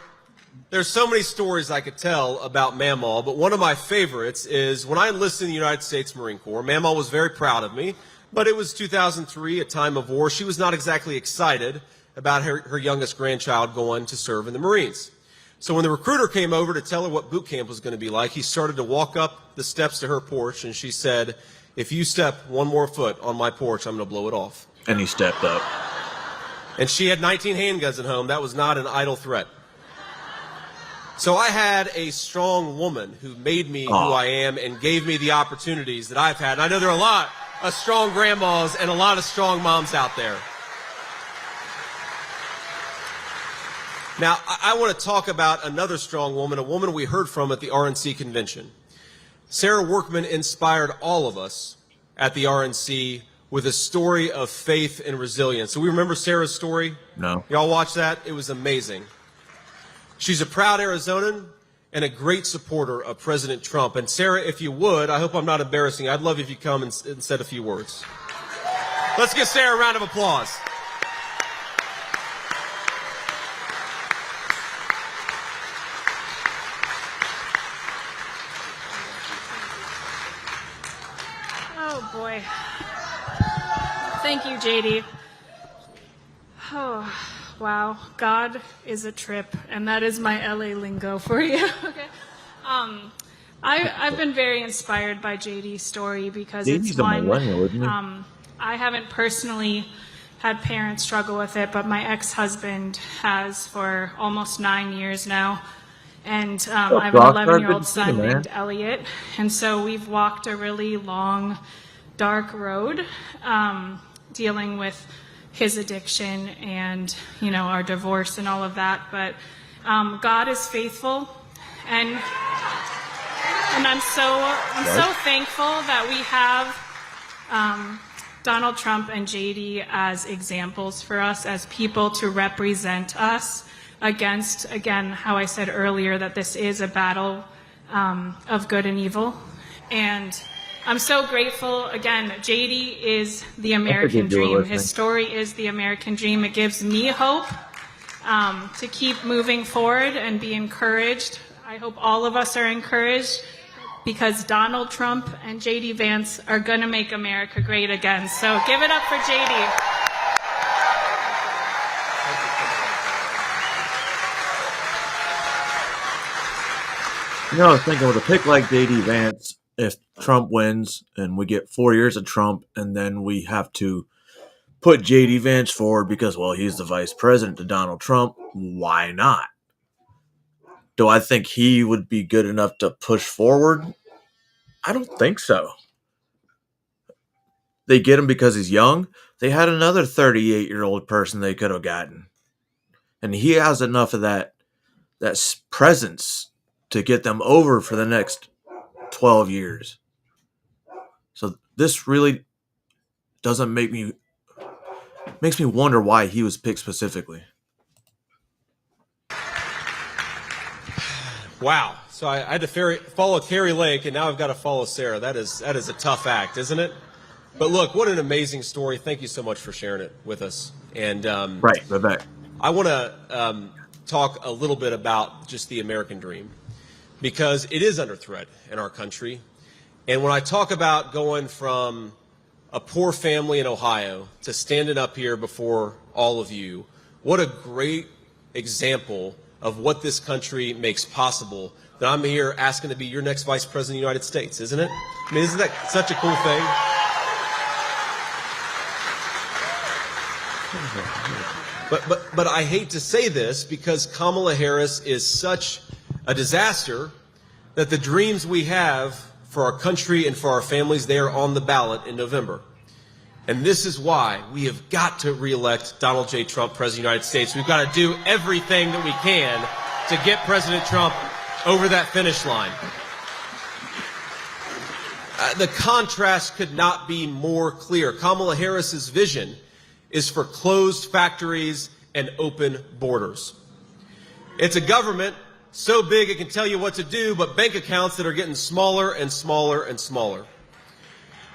Speaker 10: there's so many stories I could tell about Mamaw, but one of my favorites is when I enlisted in the United States Marine Corps. Mamaw was very proud of me, but it was 2003, a time of war. She was not exactly excited about her youngest grandchild going to serve in the Marines. So when the recruiter came over to tell her what boot camp was going to be like, he started to walk up the steps to her porch, and she said, "If you step one more foot on my porch, I'm going to blow it off."
Speaker 2: And he stepped up.
Speaker 10: And she had 19 handguns at home. That was not an idle threat. So I had a strong woman who made me who I am and gave me the opportunities that I've had. And I know there are a lot of strong grandmas and a lot of strong moms out there. Now, I want to talk about another strong woman, a woman we heard from at the RNC convention. Sarah Workman inspired all of us at the RNC with a story of faith and resilience. So we remember Sarah's story?
Speaker 2: No.
Speaker 10: Y'all watch that? It was amazing. She's a proud Arizonan and a great supporter of President Trump. And Sarah, if you would, I hope I'm not embarrassing you, I'd love if you come and said a few words. Let's give Sarah a round of applause.
Speaker 12: Oh, boy. Thank you, JD. Oh, wow. God is a trip, and that is my LA lingo for you. Okay. I've been very inspired by JD's story because
Speaker 2: JD's
Speaker 12: it's
Speaker 2: a
Speaker 12: one.
Speaker 2: millennial, isn't he?
Speaker 12: I haven't personally had parents struggle with it, but my ex-husband has for almost 9 years now. And I have an 11-year-old son named Elliot. And so we've walked a really long, dark road dealing with his addiction and, you know, our divorce and all of that. But God is faithful. And I'm so thankful that we have Donald Trump and JD as examples for us, as people to represent us against, again, how I said earlier, that this is a battle of good and evil. And I'm so grateful. Again, JD is the American dream. His story is the American dream. It gives me hope to keep moving forward and be encouraged. I hope all of us are encouraged because Donald Trump and JD Vance are going to make America great again. So give it up for JD.
Speaker 2: You know, I was thinking with a pick like JD Vance, if Trump wins and we get 4 years of Trump and then we have to put JD Vance forward because, well, he's the vice president to Donald Trump, why not? Do I think he would be good enough to push forward? I don't think so. They get him because he's young. They had another 38-year-old person they could have gotten. And he has enough of that presence to get them over for the next 12 years. So this really doesn't makes me wonder why he was picked specifically.
Speaker 10: Wow. So I had to follow Carrie Lake, and now I've got to follow Sarah. That is a tough act, isn't it? But look, what an amazing story. Thank you so much for sharing it with us. And
Speaker 2: right, Vivek.
Speaker 10: I want to talk a little bit about just the American dream, because it is under threat in our country. And when I talk about going from a poor family in Ohio to standing up here before all of you, what a great example of what this country makes possible, that I'm here asking to be your next vice president of the United States, isn't it? I mean, isn't that such a cool thing? But I hate to say this because Kamala Harris is such a disaster that the dreams we have for our country and for our families, they are on the ballot in November. And this is why we have got to reelect Donald J. Trump, President of the United States. We've got to do everything that we can to get President Trump over that finish line. The contrast could not be more clear. Kamala Harris's vision is for closed factories and open borders. It's a government so big it can tell you what to do, but bank accounts that are getting smaller and smaller and smaller.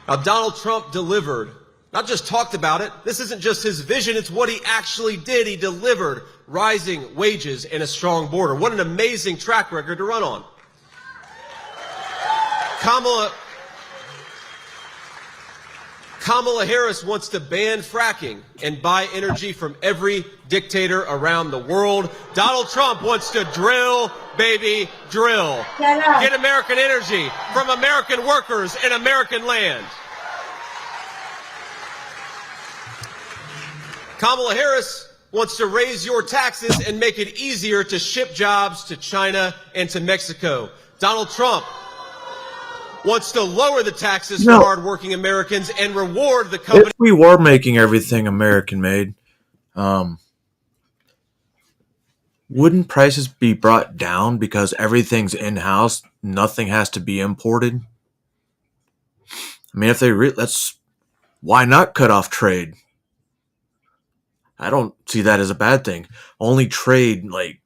Speaker 10: Now, Donald Trump delivered, not just talked about it. This isn't just his vision, it's what he actually did. He delivered rising wages and a strong border. What an amazing track record to run on. Kamala Harris wants to ban fracking and buy energy from every dictator around the world. Donald Trump wants to drill, baby, drill. Get American energy from American workers and American land. Kamala Harris wants to raise your taxes and make it easier to ship jobs to China and to Mexico. Donald Trump wants to lower the taxes for hardworking Americans and reward the company.
Speaker 2: If we were making everything American-made, wouldn't prices be brought down because everything's in-house? Nothing has to be imported. I mean, if they why not cut off trade? I don't see that as a bad thing. Only trade like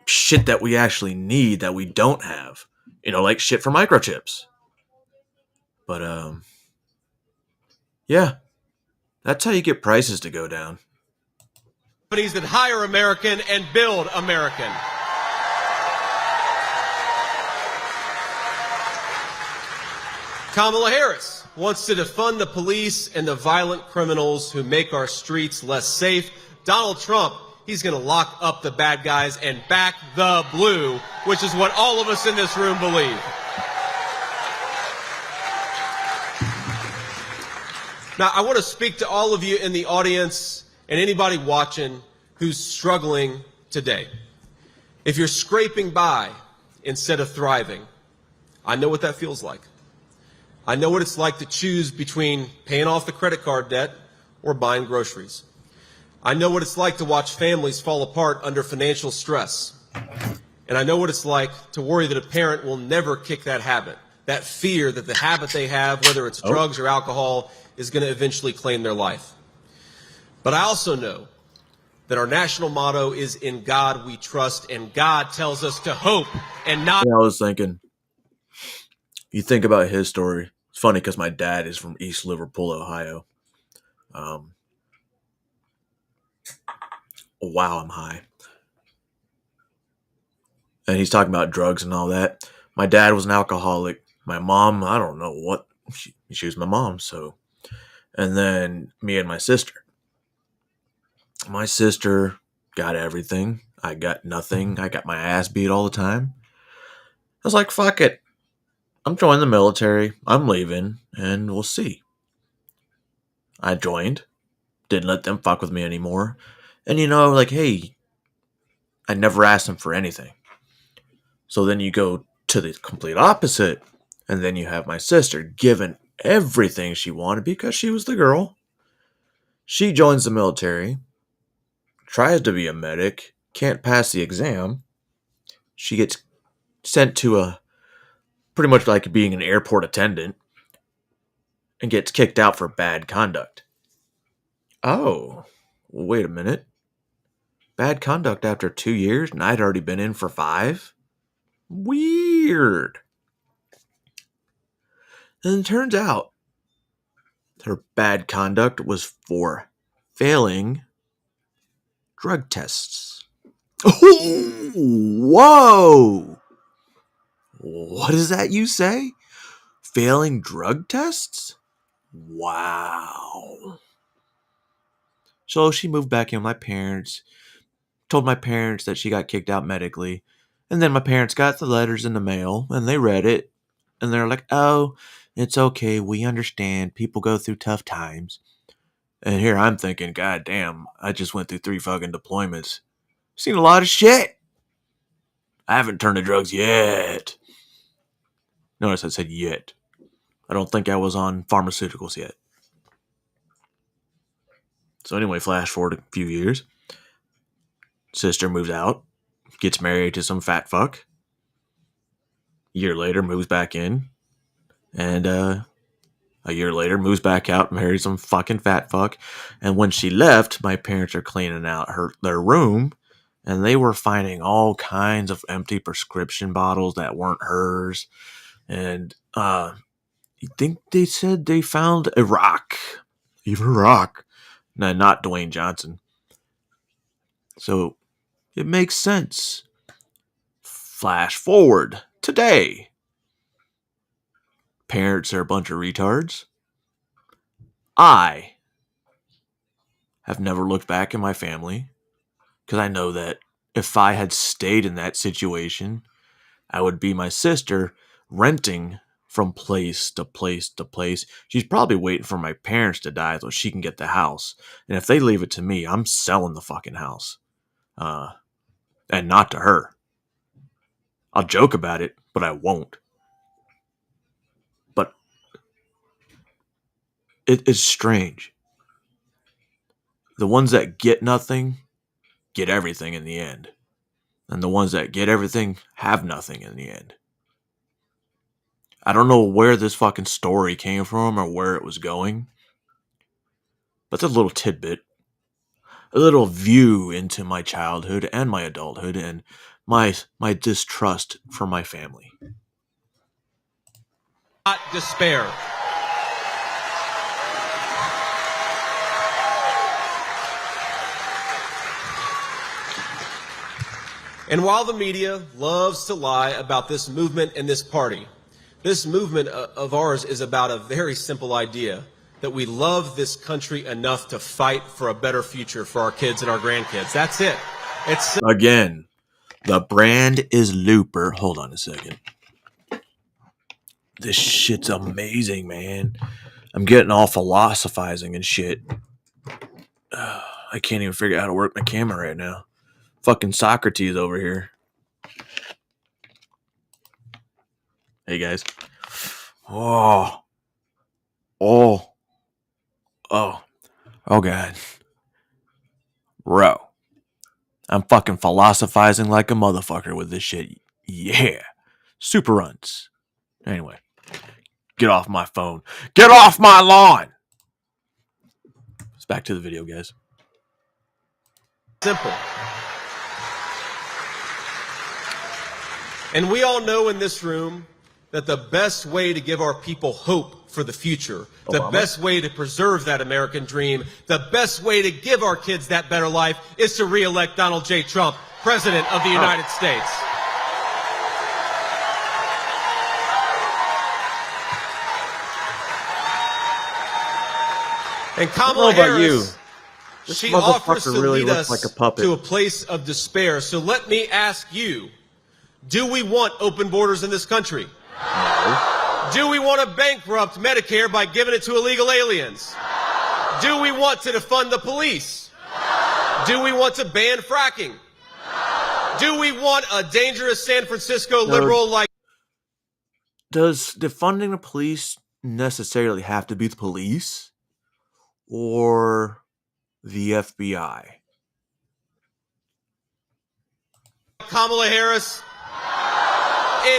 Speaker 2: shit that we actually need that we don't have. You know, like shit for microchips. But, yeah, that's how you get prices to go down.
Speaker 10: Companies that hire American and build American. Kamala Harris wants to defund the police and the violent criminals who make our streets less safe. Donald Trump, he's going to lock up the bad guys and back the blue, which is what all of us in this room believe. Now, I want to speak to all of you in the audience and anybody watching who's struggling today. If you're scraping by instead of thriving, I know what that feels like. I know what it's like to choose between paying off the credit card debt or buying groceries. I know what it's like to watch families fall apart under financial stress. And I know what it's like to worry that a parent will never kick that habit, that fear that the habit they have, whether it's drugs or alcohol, is going to eventually claim their life. But I also know that our national motto is "In God we trust," and God tells us to hope and not...
Speaker 2: Yeah, I was thinking, you think about his story. It's funny because my dad is from East Liverpool, Ohio. Wow, I'm high. And he's talking about drugs and all that. My dad was an alcoholic. My mom, I don't know what. She was my mom, so... And then me and my sister. My sister got everything. I got nothing. I got my ass beat all the time. I was like, fuck it. I'm joining the military. I'm leaving, and we'll see. I joined. Didn't let them fuck with me anymore. And like, hey, I never asked them for anything. So then you go to the complete opposite. And then you have my sister given everything she wanted because she was the girl. She joins the military, tries to be a medic, can't pass the exam. She gets sent to a pretty much like being an airport attendant and gets kicked out for bad conduct. Oh, wait a minute. Bad conduct after 2 years and I'd already been in for 5? Weird. And it turns out her bad conduct was for failing drug tests. Oh, whoa! What is that you say? Failing drug tests? Wow. So she moved back in with my parents, told my parents that she got kicked out medically, and then my parents got the letters in the mail, and they read it, and they're like, oh, it's okay, we understand, people go through tough times. And here I'm thinking, God damn, I just went through 3 fucking deployments. Seen a lot of shit. I haven't turned to drugs yet. Notice I said yet. I don't think I was on pharmaceuticals yet. So anyway, flash forward a few years. Sister moves out, gets married to some fat fuck. A year later, moves back in. And a year later, moves back out, marries some fucking fat fuck. And when she left, my parents are cleaning out their room. And they were finding all kinds of empty prescription bottles that weren't hers. And you think they said they found a rock. Even a rock. No, not Dwayne Johnson. So it makes sense. Flash forward today. Parents are a bunch of retards. I have never looked back at my family because I know that if I had stayed in that situation, I would be my sister renting from place to place to place. She's probably waiting for my parents to die so she can get the house. And if they leave it to me, I'm selling the fucking house. And not to her. I'll joke about it, but I won't. But it's strange. The ones that get nothing get everything in the end. And the ones that get everything have nothing in the end. I don't know where this fucking story came from or where it was going. But it's a little tidbit. A little view into my childhood and my adulthood and my distrust for my family.
Speaker 10: Not despair. And while the media loves to lie about this movement and this party, this movement of ours is about a very simple idea, that we love this country enough to fight for a better future for our kids and our grandkids. That's it. It's
Speaker 2: again, the brand is Looper. Hold on a second. This shit's amazing, man. I'm getting all philosophizing and shit. I can't even figure out how to work my camera right now. Fucking Socrates over here. Hey guys. Oh God. Bro. I'm fucking philosophizing like a motherfucker with this shit. Yeah. Super runs. Anyway. Get off my phone. Get off my lawn! It's back to the video, guys.
Speaker 10: simple. And we all know in this room that the best way to give our people hope for the future, the best way to preserve that American dream, the best way to give our kids that better life is to re-elect Donald J. Trump, President of the United States. And Kamala Harris, she offers to lead us to a place of despair. So let me ask you, do we want open borders in this country? No. Do we want to bankrupt Medicare by giving it to illegal aliens? Do we want to defund the police? Do we want to ban fracking? Do we want a dangerous San Francisco liberal like...
Speaker 2: Does defunding the police necessarily have to be the police or the FBI?
Speaker 10: Kamala Harris?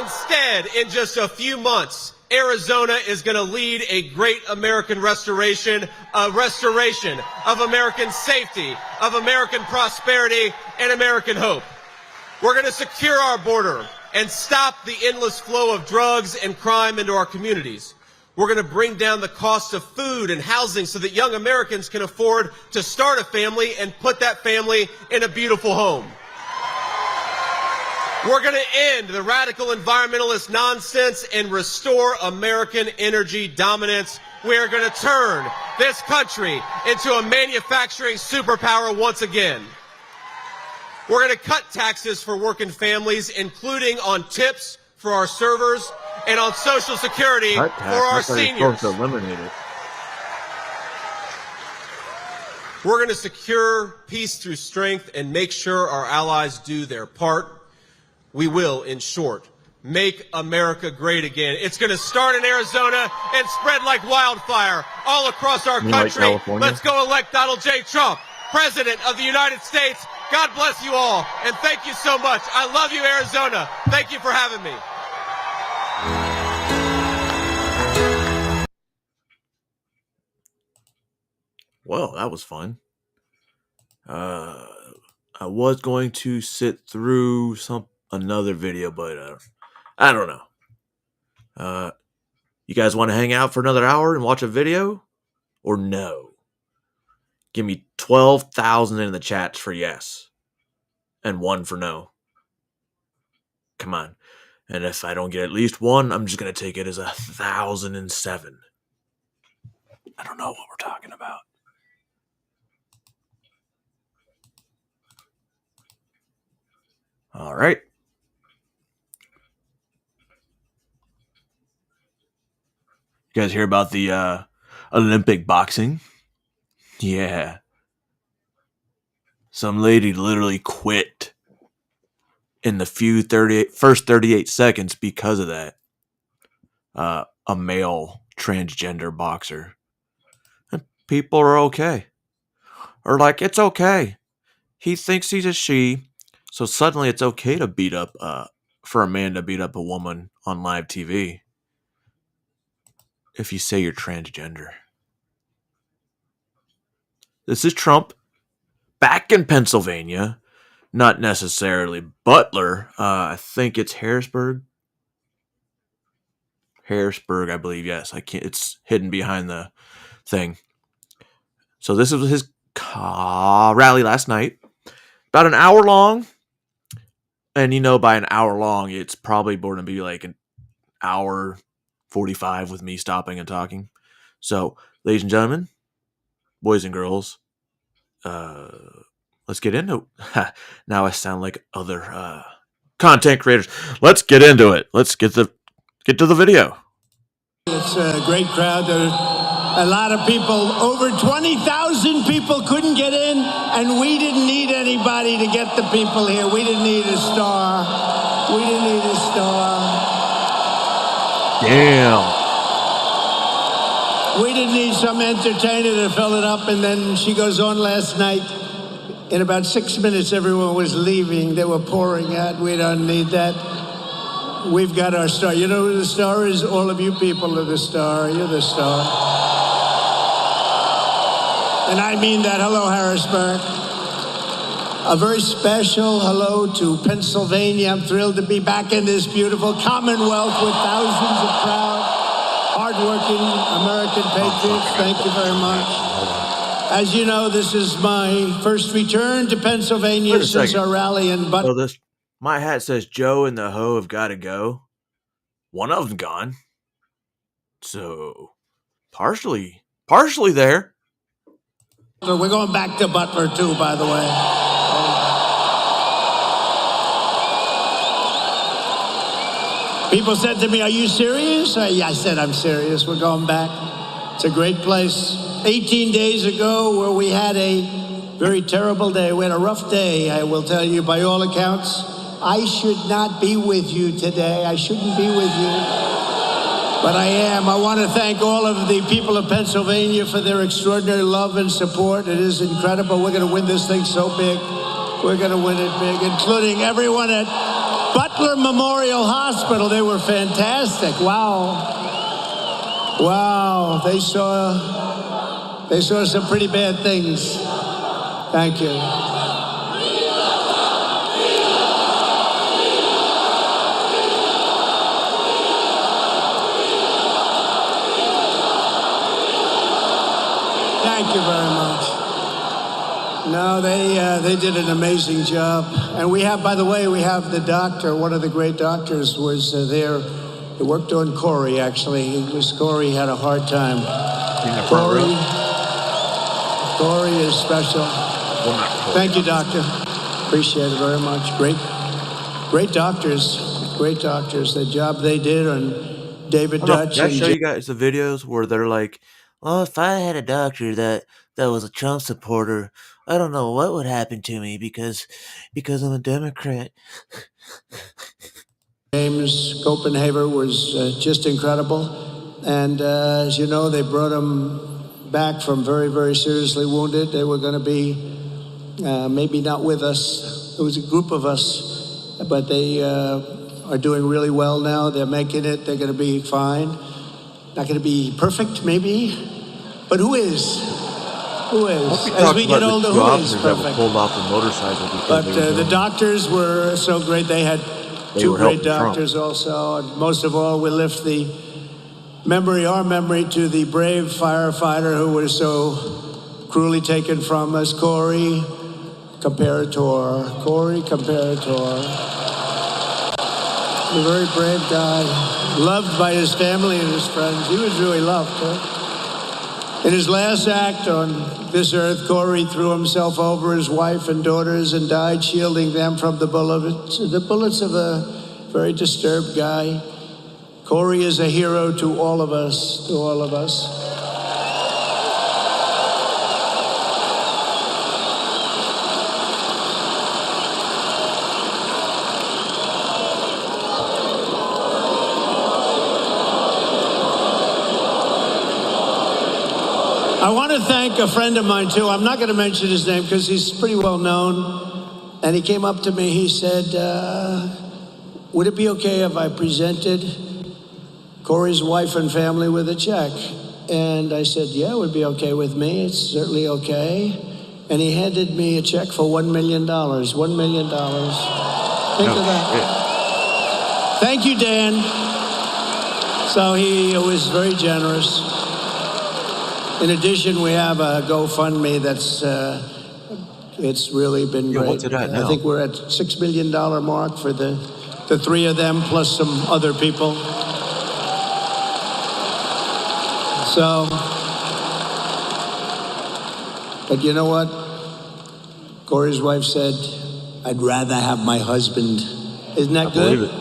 Speaker 10: Instead, in just a few months, Arizona is going to lead a great American restoration, a restoration of American safety, of American prosperity, and American hope. We're going to secure our border and stop the endless flow of drugs and crime into our communities. We're going to bring down the cost of food and housing so that young Americans can afford to start a family and put that family in a beautiful home. We're going to end the radical environmentalist nonsense and restore American energy dominance. We're going to turn this country into a manufacturing superpower once again. We're going to cut taxes for working families, including on tips for our servers and on Social Security for our seniors.
Speaker 2: To eliminate it.
Speaker 10: We're going to secure peace through strength and make sure our allies do their part. We will, in short, make America great again. It's going to start in Arizona and spread like wildfire all across our country. Let's go elect Donald J. Trump, President of the United States. God bless you all, and thank you so much. I love you, Arizona. Thank you for having me.
Speaker 2: Well, that was fun. I was going to sit through another video, but I don't know. You guys want to hang out for another hour and watch a video? Or no? Give me 12,000 in the chats for yes. And 1 for no. Come on. And if I don't get at least 1, I'm just going to take it as 1,007. I don't know what we're talking about. All right. You guys hear about the Olympic boxing? Yeah. Some lady literally quit in the first 38 seconds because of that. A male transgender boxer. And people are okay. Or like, it's okay. He thinks he's a she. So suddenly it's okay to beat up, for a man to beat up a woman on live TV. If you say you're transgender. This is Trump back in Pennsylvania. Not necessarily Butler. I think it's Harrisburg. Harrisburg, I believe. Yes, I can't. It's hidden behind the thing. So this was his rally last night. About an hour long. And you know, by an hour long, it's probably going to be like an hour 45 with me stopping and talking. So, ladies and gentlemen, boys and girls, let's get into it. Now I sound like other content creators. Let's get into it. Let's get to the video.
Speaker 13: It's a great crowd. There are a lot of people. Over 20,000 people couldn't get in, and we didn't need anybody to get the people here. We didn't need a star. We didn't need a star.
Speaker 2: Damn.
Speaker 13: We didn't need some entertainer to fill it up. And then she goes on last night. In about 6 minutes, everyone was leaving. They were pouring out. We don't need that. We've got our star. You know who the star is? All of you people are the star. You're the star. And I mean that. Hello, Harrisburg. A very special hello to Pennsylvania. I'm thrilled to be back in this beautiful Commonwealth with thousands of proud, hardworking American patriots. Thank you very much. As you know, this is my first return to Pennsylvania since our rally in Butler.
Speaker 2: So my hat says Joe and the Ho have got to go. One of them gone. So partially there.
Speaker 13: So we're going back to Butler too, by the way. People said to me, "Are you serious?" I said, "I'm serious. We're going back. It's a great place." 18 days ago, where we had a very terrible day. We had a rough day, I will tell you, by all accounts. I should not be with you today. I shouldn't be with you. But I am. I want to thank all of the people of Pennsylvania for their extraordinary love and support. It is incredible. We're going to win this thing so big. We're going to win it big, including everyone at Butler Memorial Hospital. They were fantastic. Wow. Wow. They saw some pretty bad things. Thank you. Thank you very much. No, they did an amazing job. And we have, by the way, we have the doctor, one of the great doctors was there. He worked on Corey, actually. Corey had a hard time. Corey is special. Thank you, doctor. Appreciate it very much. Great doctors. Great doctors. The job they did on David Dutch.
Speaker 2: Did I show you guys the videos where they're like, "Well, if I had a doctor that
Speaker 14: that was a Trump supporter, I don't know what would happen to me because I'm a Democrat.
Speaker 13: James Copenhaver was just incredible. And as you know, they brought him back from very, very seriously wounded. They were going to be maybe not with us. It was a group of us, but they are doing really well now. They're making it. They're going to be fine. Not going to be perfect, maybe, but who is? Who is? As we get older, who is perfect?
Speaker 2: Pulled off the motorcycle.
Speaker 13: But the doctors were so great. They had two great doctors also. And most of all, we lift our memory to the brave firefighter who was so cruelly taken from us, Corey Comparator. Corey Comparator. A very brave guy, loved by his family and his friends. He was really loved. In his last act on this earth, Corey threw himself over his wife and daughters and died, shielding them from the bullets of a very disturbed guy. Corey is a hero to all of us, I want to thank a friend of mine, too. I'm not going to mention his name because he's pretty well known. And he came up to me. He said, would it be okay if I presented Corey's wife and family with a check? And I said, yeah, it would be okay with me. It's certainly okay. And he handed me a check for $1 million. $1 million. Think of that. Yeah. Thank you, Dan. So he was very generous. In addition, we have a GoFundMe that's it's really been great.
Speaker 2: What's it at now?
Speaker 13: I think we're at $6 million mark for the three of them plus some other people. So, but you know what? Corey's wife said, I'd rather have my husband. Isn't that good?
Speaker 2: Believe it.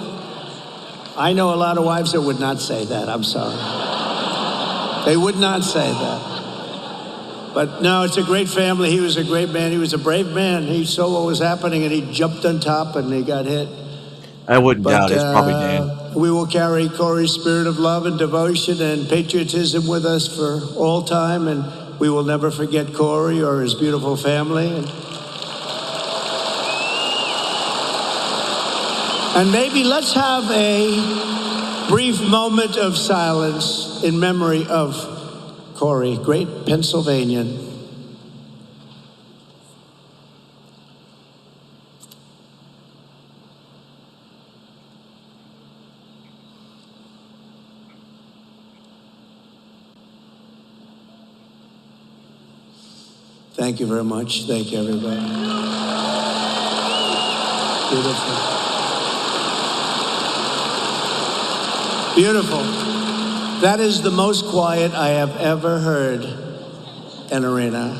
Speaker 13: I know a lot of wives that would not say that. I'm sorry. They would not say that. But no, it's a great family. He was a great man. He was a brave man. He saw what was happening and he jumped on top and he got hit.
Speaker 2: I wouldn't doubt it's probably Dan.
Speaker 13: We will carry Corey's spirit of love and devotion and patriotism with us for all time, and we will never forget Corey or his beautiful family. And maybe let's have a brief moment of silence in memory of Corey, great Pennsylvanian. Thank you very much. Thank you, everybody. Beautiful. Beautiful. That is the most quiet I have ever heard an arena.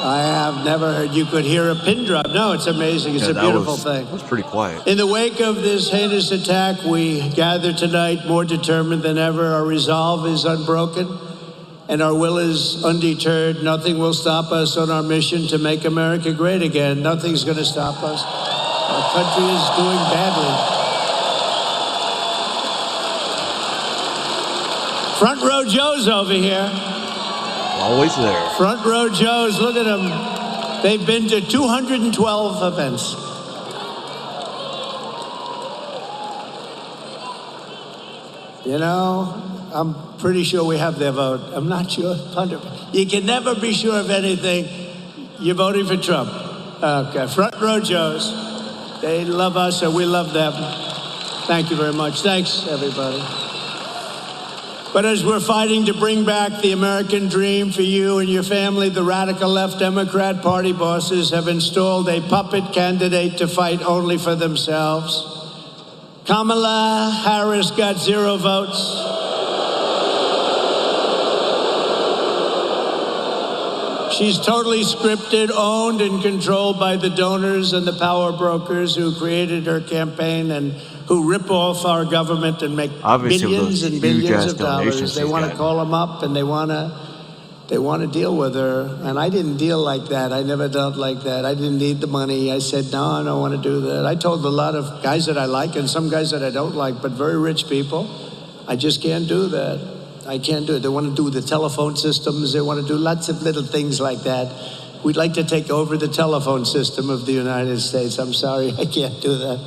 Speaker 13: I have never heard. You could hear a pin drop. No, it's amazing. It's a beautiful thing.
Speaker 2: It was pretty quiet.
Speaker 13: In the wake of this heinous attack, we gather tonight more determined than ever. Our resolve is unbroken, and our will is undeterred. Nothing will stop us on our mission to make America great again. Nothing's going to stop us. Our country is doing badly. Front row Joe's over here.
Speaker 2: Always there.
Speaker 13: Front row Joe's, look at them. They've been to 212 events. You know, I'm pretty sure we have their vote. I'm not sure. 100%. You can never be sure of anything. You're voting for Trump. Okay, front row Joe's. They love us and we love them. Thank you very much. Thanks, everybody. But as we're fighting to bring back the American dream for you and your family, the radical left Democrat Party bosses have installed a puppet candidate to fight only for themselves. Kamala Harris got 0 votes. She's totally scripted, owned, and controlled by the donors and the power brokers who created her campaign and who rip off our government and make billions and billions of dollars. They want to call them up and they want to They want to deal with her, and I didn't deal like that. I never dealt like that. I didn't need the money. I said, no, I don't want to do that. I told a lot of guys that I like and some guys that I don't like, but very rich people, I just can't do that. I can't do it. They want to do the telephone systems. They want to do lots of little things like that. We'd like to take over the telephone system of the United States. I'm sorry, I can't do that.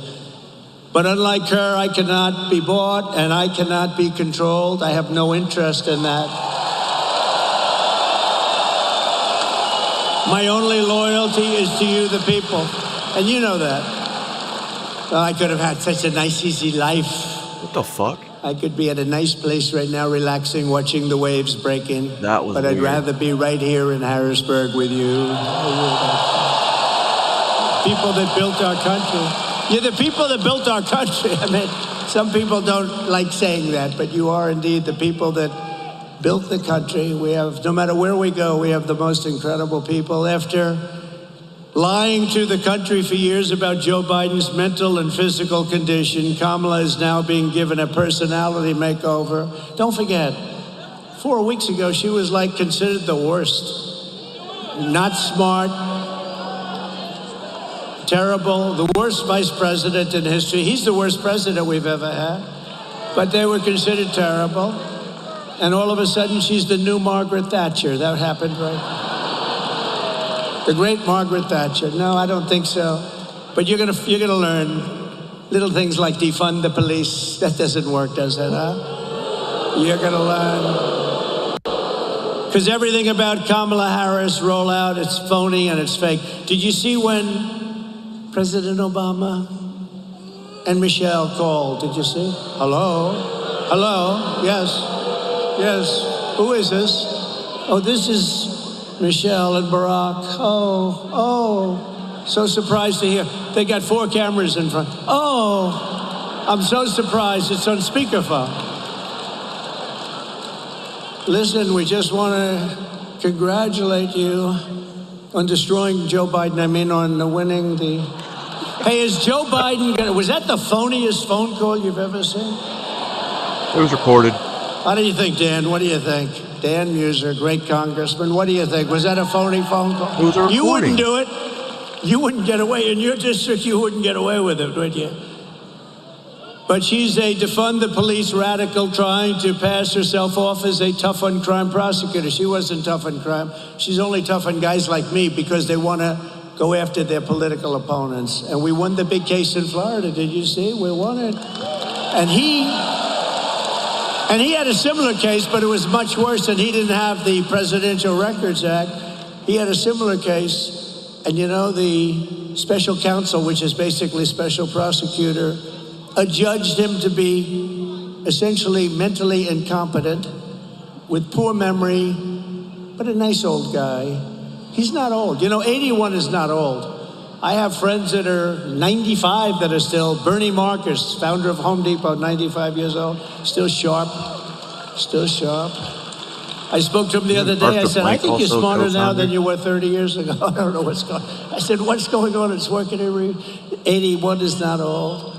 Speaker 13: But unlike her, I cannot be bought and I cannot be controlled. I have no interest in that. My only loyalty is to you, the people. And you know that. Well, I could have had such a nice, easy life.
Speaker 2: What the fuck?
Speaker 13: I could be at a nice place right now, relaxing, watching the waves breaking.
Speaker 2: That was
Speaker 13: But
Speaker 2: weird.
Speaker 13: I'd rather be right here in Harrisburg with you. People that built our country. You're the people that built our country. I mean, some people don't like saying that, but you are indeed the people that built the country. We have, no matter where we go, we have the most incredible people. After lying to the country for years about Joe Biden's mental and physical condition, Kamala is now being given a personality makeover. Don't forget, 4 weeks ago, she was like considered the worst. Not smart, terrible, the worst vice president in history. He's the worst president we've ever had. But they were considered terrible. And all of a sudden, she's the new Margaret Thatcher. That happened, right? The great Margaret Thatcher. No, I don't think so. But you're gonna learn little things like defund the police. That doesn't work, does it, huh? You're gonna learn. Because everything about Kamala Harris rollout, it's phony and it's fake. Did you see when President Obama and Michelle called? Did you see? Hello? Hello? Yes. Yes. Who is this? Oh, this is Michelle and Barack. Oh. So surprised to hear. They got 4 cameras in front. Oh, I'm so surprised. It's on speakerphone. Listen, we just want to congratulate you on destroying Joe Biden. I mean, on winning the... Hey, is Joe Biden gonna... Was that the phoniest phone call you've ever seen?
Speaker 2: It was recorded.
Speaker 13: How do you think, Dan? What do you think? Dan Muser, great congressman. What do you think? Was that a phony phone call?
Speaker 2: It was a recording.
Speaker 13: You wouldn't do it. You wouldn't get away. In your district, you wouldn't get away with it, would you? But she's a defund the police radical trying to pass herself off as a tough on crime prosecutor. She wasn't tough on crime. She's only tough on guys like me because they want to go after their political opponents. And we won the big case in Florida. Did you see? We won it. And he had a similar case, but it was much worse, and he didn't have the Presidential Records Act. He had a similar case, and you know, the special counsel, which is basically special prosecutor, adjudged him to be essentially mentally incompetent, with poor memory, but a nice old guy. He's not old. You know, 81 is not old. I have friends that are 95 that are still. Bernie Marcus, founder of Home Depot, 95 years old, still sharp. Still sharp. I spoke to him the other day. I said, I think you're smarter now than you were 30 years ago. I don't know what's going on. I said, what's going on? It's working every... 81 is not old.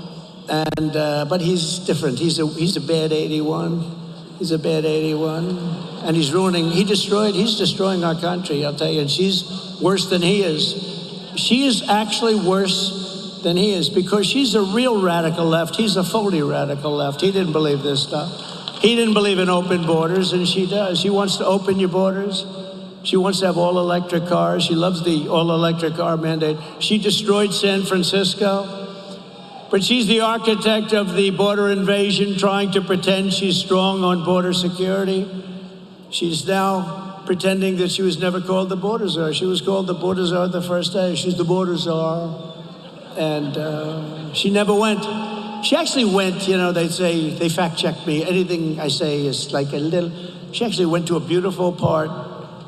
Speaker 13: And, but he's different. He's a bad 81. He's a bad 81. And he's destroying our country, I'll tell you. And she's worse than he is. She is actually worse than he is because she's a real radical left. He's a phony radical left. He didn't believe this stuff. He didn't believe in open borders, and she does. She wants to open your borders. She wants to have all-electric cars. She loves the all-electric car mandate. She destroyed San Francisco. But she's the architect of the border invasion, trying to pretend she's strong on border security. She's now pretending that she was never called the border czar. She was called the border czar the first day. She's the border czar. And she never went. She actually went, you know, they say, they fact-check me. Anything I say is like a little... She actually went to a beautiful part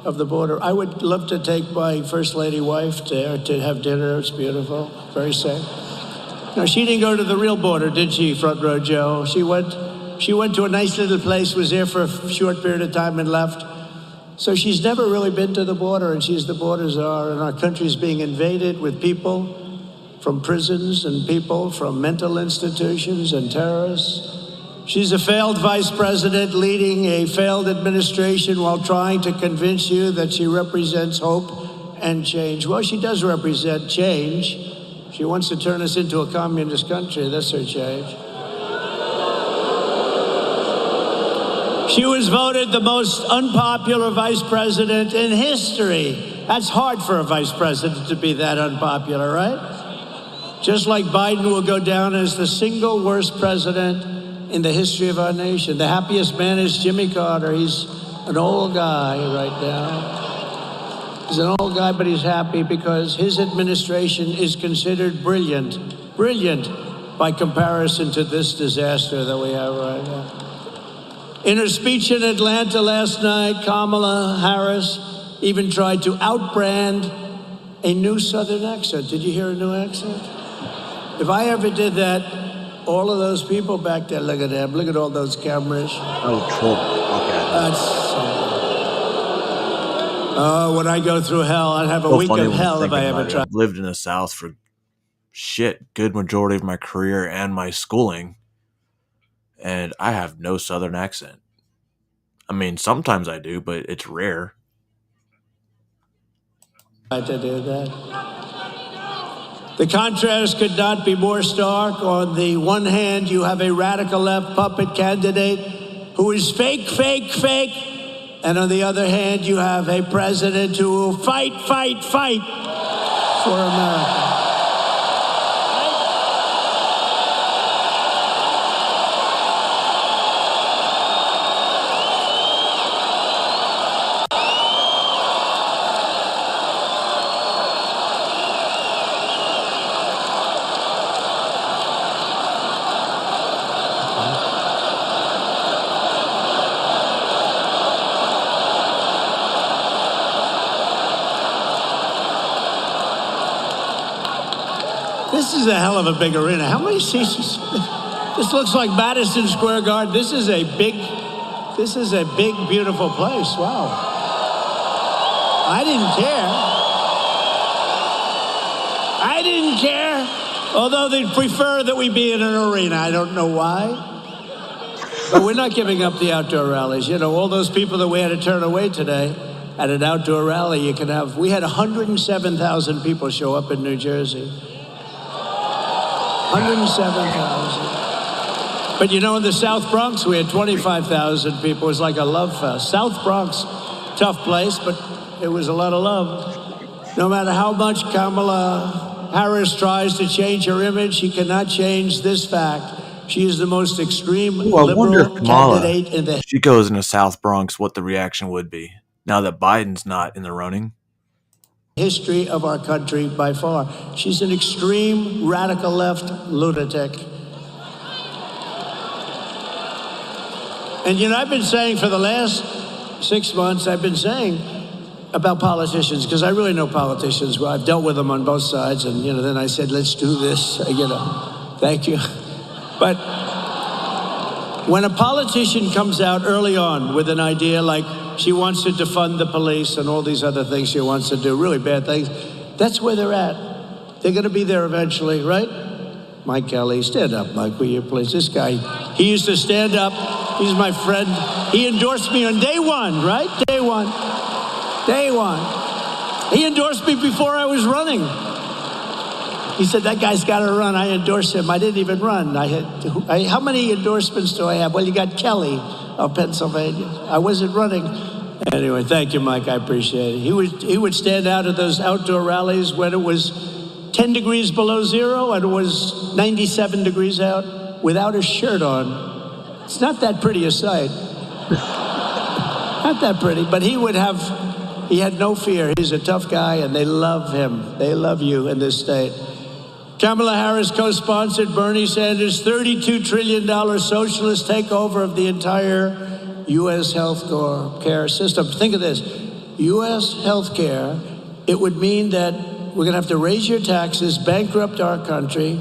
Speaker 13: of the border. I would love to take my First Lady wife there to have dinner. It's beautiful, very safe. No, she didn't go to the real border, did she, Front Row Joe? She went to a nice little place, was there for a short period of time and left. So she's never really been to the border, and she's the border czar, and our country's being invaded with people from prisons and people from mental institutions and terrorists. She's a failed vice president leading a failed administration while trying to convince you that she represents hope and change. Well, she does represent change. She wants to turn us into a communist country. That's her change. She was voted the most unpopular vice president in history. That's hard for a vice president to be that unpopular, right? Just like Biden will go down as the single worst president in the history of our nation. The happiest man is Jimmy Carter. He's an old guy right now. He's an old guy, but he's happy because his administration is considered brilliant. Brilliant by comparison to this disaster that we have right now. In her speech in Atlanta last night, Kamala Harris even tried to outbrand a new Southern accent. Did you hear a new accent? If I ever did that, all of those people back there, look at them, look at all those cameras.
Speaker 2: Oh, troll. Okay.
Speaker 13: Oh, when I go through hell, I'd have a week of hell if I ever tried.
Speaker 2: I've lived in the South for good majority of my career and my schooling, and I have no Southern accent. I mean, sometimes I do, but it's rare.
Speaker 13: To do that. The contrast could not be more stark. On the one hand, you have a radical left puppet candidate who is fake, fake, fake. And on the other hand, you have a president who will fight, fight, fight for America. This is a hell of a big arena. How many seats? This looks like Madison Square Garden. This is a big, beautiful place. Wow. I didn't care. Although they'd prefer that we be in an arena. I don't know why. But we're not giving up the outdoor rallies. You know, all those people that we had to turn away today at an outdoor rally, we had 107,000 people show up in New Jersey. 107,000. But you know, in the South Bronx, we had 25,000 people. It was like a love fest. South Bronx, tough place, but it was a lot of love. No matter how much Kamala Harris tries to change her image, she cannot change this fact. She is the most extreme liberal candidate in the...
Speaker 2: She goes into South Bronx, what the reaction would be now that Biden's not in the running.
Speaker 13: History of our country by far. She's an extreme radical left lunatic. And you know, I've been saying for the last 6 months, I've been saying about politicians, because I really know politicians. Well, I've dealt with them on both sides, and then I said, let's do this, thank you. But when a politician comes out early on with an idea like she wants to defund the police and all these other things she wants to do, really bad things, that's where they're at. They're going to be there eventually, right? Mike Kelly, stand up, Mike, will you please? This guy, he used to stand up. He's my friend. He endorsed me on day one, right? Day one. Day one. He endorsed me before I was running. He said, that guy's got to run. I endorsed him. I didn't even run. How many endorsements do I have? Well, you got Kelly of Pennsylvania. I wasn't running. Anyway, thank you, Mike. I appreciate it. He would stand out at those outdoor rallies when it was 10 degrees below zero and it was 97 degrees out without a shirt on. It's not that pretty a sight. Not that pretty, but he had no fear. He's a tough guy and they love him. They love you in this state. Kamala Harris co-sponsored Bernie Sanders' $32 trillion socialist takeover of the entire U.S. health care system. Think of this. U.S. health care, it would mean that we're going to have to raise your taxes, bankrupt our country,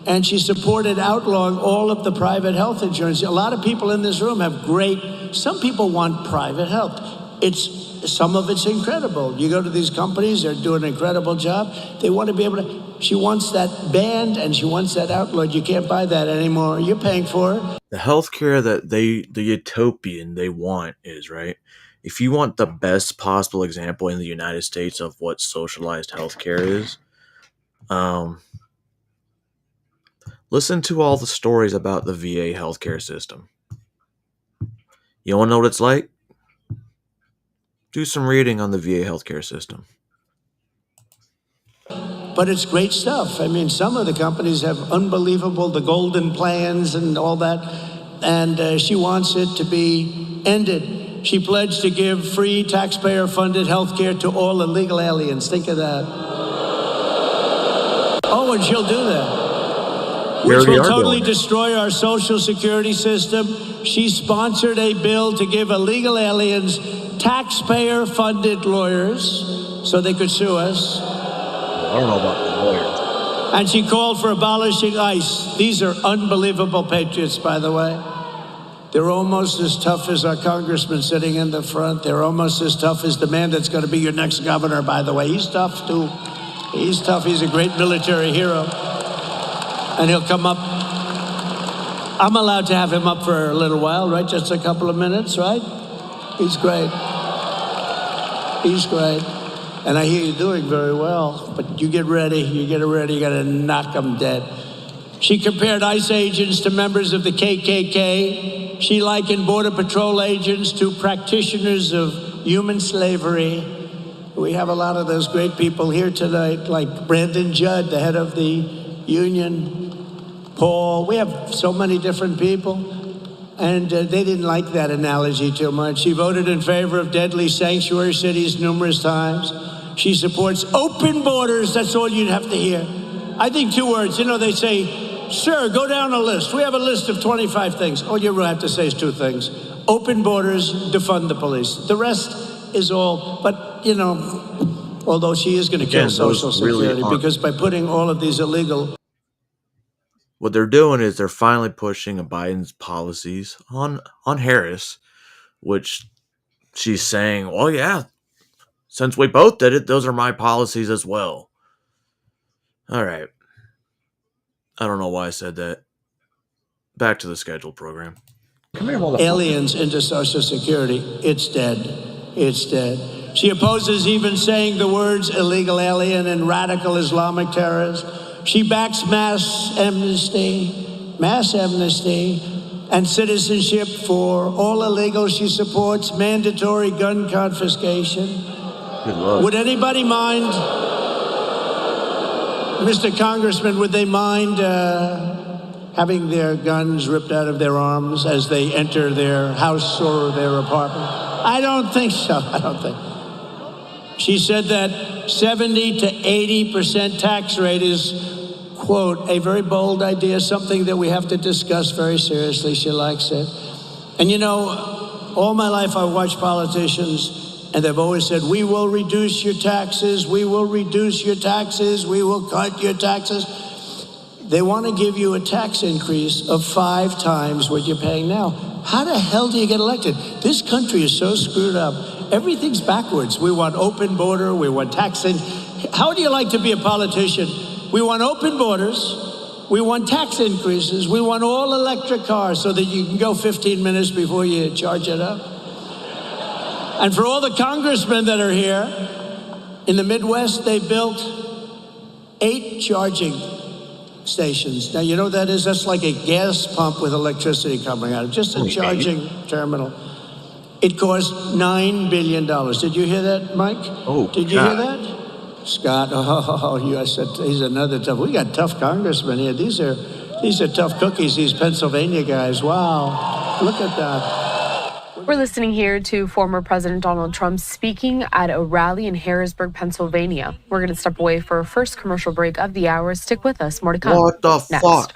Speaker 13: and she supported outlawing all of the private health insurance. A lot of people in this room have some people want private health. Some of it's incredible. You go to these companies, they're doing an incredible job. They want to be able to, She wants that banned and she wants that outlawed. You can't buy that anymore. You're paying for it.
Speaker 2: The healthcare that the utopian they want is, right? If you want the best possible example in the United States of what socialized healthcare is, listen to all the stories about the VA healthcare system. You want to know what it's like? Do some reading on the VA healthcare system.
Speaker 13: But it's great stuff. I mean, some of the companies have unbelievable, the golden plans and all that. And she wants it to be ended. She pledged to give free taxpayer-funded health care to all illegal aliens. Think of that. Oh, and she'll do that. Which will totally destroy our Social Security system. She sponsored a bill to give illegal aliens taxpayer-funded lawyers so they could sue us.
Speaker 2: I don't know about the lawyers.
Speaker 13: And she called for abolishing ICE. These are unbelievable patriots, by the way. They're almost as tough as our congressman sitting in the front. They're almost as tough as the man that's going to be your next governor, by the way. He's tough, too. He's tough. He's a great military hero. And he'll come up. I'm allowed to have him up for a little while, right? Just a couple of minutes, right? He's great. He's great. And I hear you're doing very well. But you get ready. You get ready. You got to knock them dead. She compared ICE agents to members of the KKK. She likened Border Patrol agents to practitioners of human slavery. We have a lot of those great people here tonight, like Brandon Judd, the head of the union, Paul. We have so many different people. And they didn't like that analogy too much. She voted in favor of deadly sanctuary cities numerous times. She supports open borders. That's all you'd have to hear. I think 2 words. You know, they say, sir, go down a list. We have a list of 25 things. All you have to say is 2 things. Open borders, defund the police. The rest is all, but, you know, although she is going to kill Social Security because by putting all of these illegal...
Speaker 2: What they're doing is they're finally pushing Biden's policies on Harris, which she's saying, well, yeah, since we both did it, those are my policies as well. All right. I don't know why I said that. Back to the scheduled program.
Speaker 13: Come here, aliens into Social Security. It's dead. It's dead. She opposes even saying the words illegal alien and radical Islamic terrorists. She backs mass amnesty, and citizenship for all illegals. She supports mandatory gun confiscation.
Speaker 2: Good luck.
Speaker 13: Would anybody mind, Mr. Congressman, would they mind having their guns ripped out of their arms as they enter their house or their apartment? I don't think so. I don't think. She said that 70 to 80% tax rate is, quote, a very bold idea, something that we have to discuss very seriously. She likes it. And you know, all my life I've watched politicians, and they've always said, we will reduce your taxes, we will reduce your taxes, we will cut your taxes. They want to give you a tax increase of 5 times what you're paying now. How the hell do you get elected? This country is so screwed up. Everything's backwards. We want open border, we want taxing. How do you like to be a politician? We want open borders, we want tax increases, we want all electric cars so that you can go 15 minutes before you charge it up. And for all the congressmen that are here, in the Midwest, they built 8 charging stations. Now, you know what that is? That's like a gas pump with electricity coming out. Just a charging terminal. It cost $9 billion. Did you hear that, Mike?
Speaker 2: Oh,
Speaker 13: did you hear that? Scott, I said, he's another tough. We got tough congressmen here. These are tough cookies, these Pennsylvania guys. Wow, look at that.
Speaker 15: We're listening here to former President Donald Trump speaking at a rally in Harrisburg, Pennsylvania. We're going to step away for our first commercial break of the hour. Stick with us. More to come.
Speaker 2: What the
Speaker 15: next.
Speaker 2: fuck?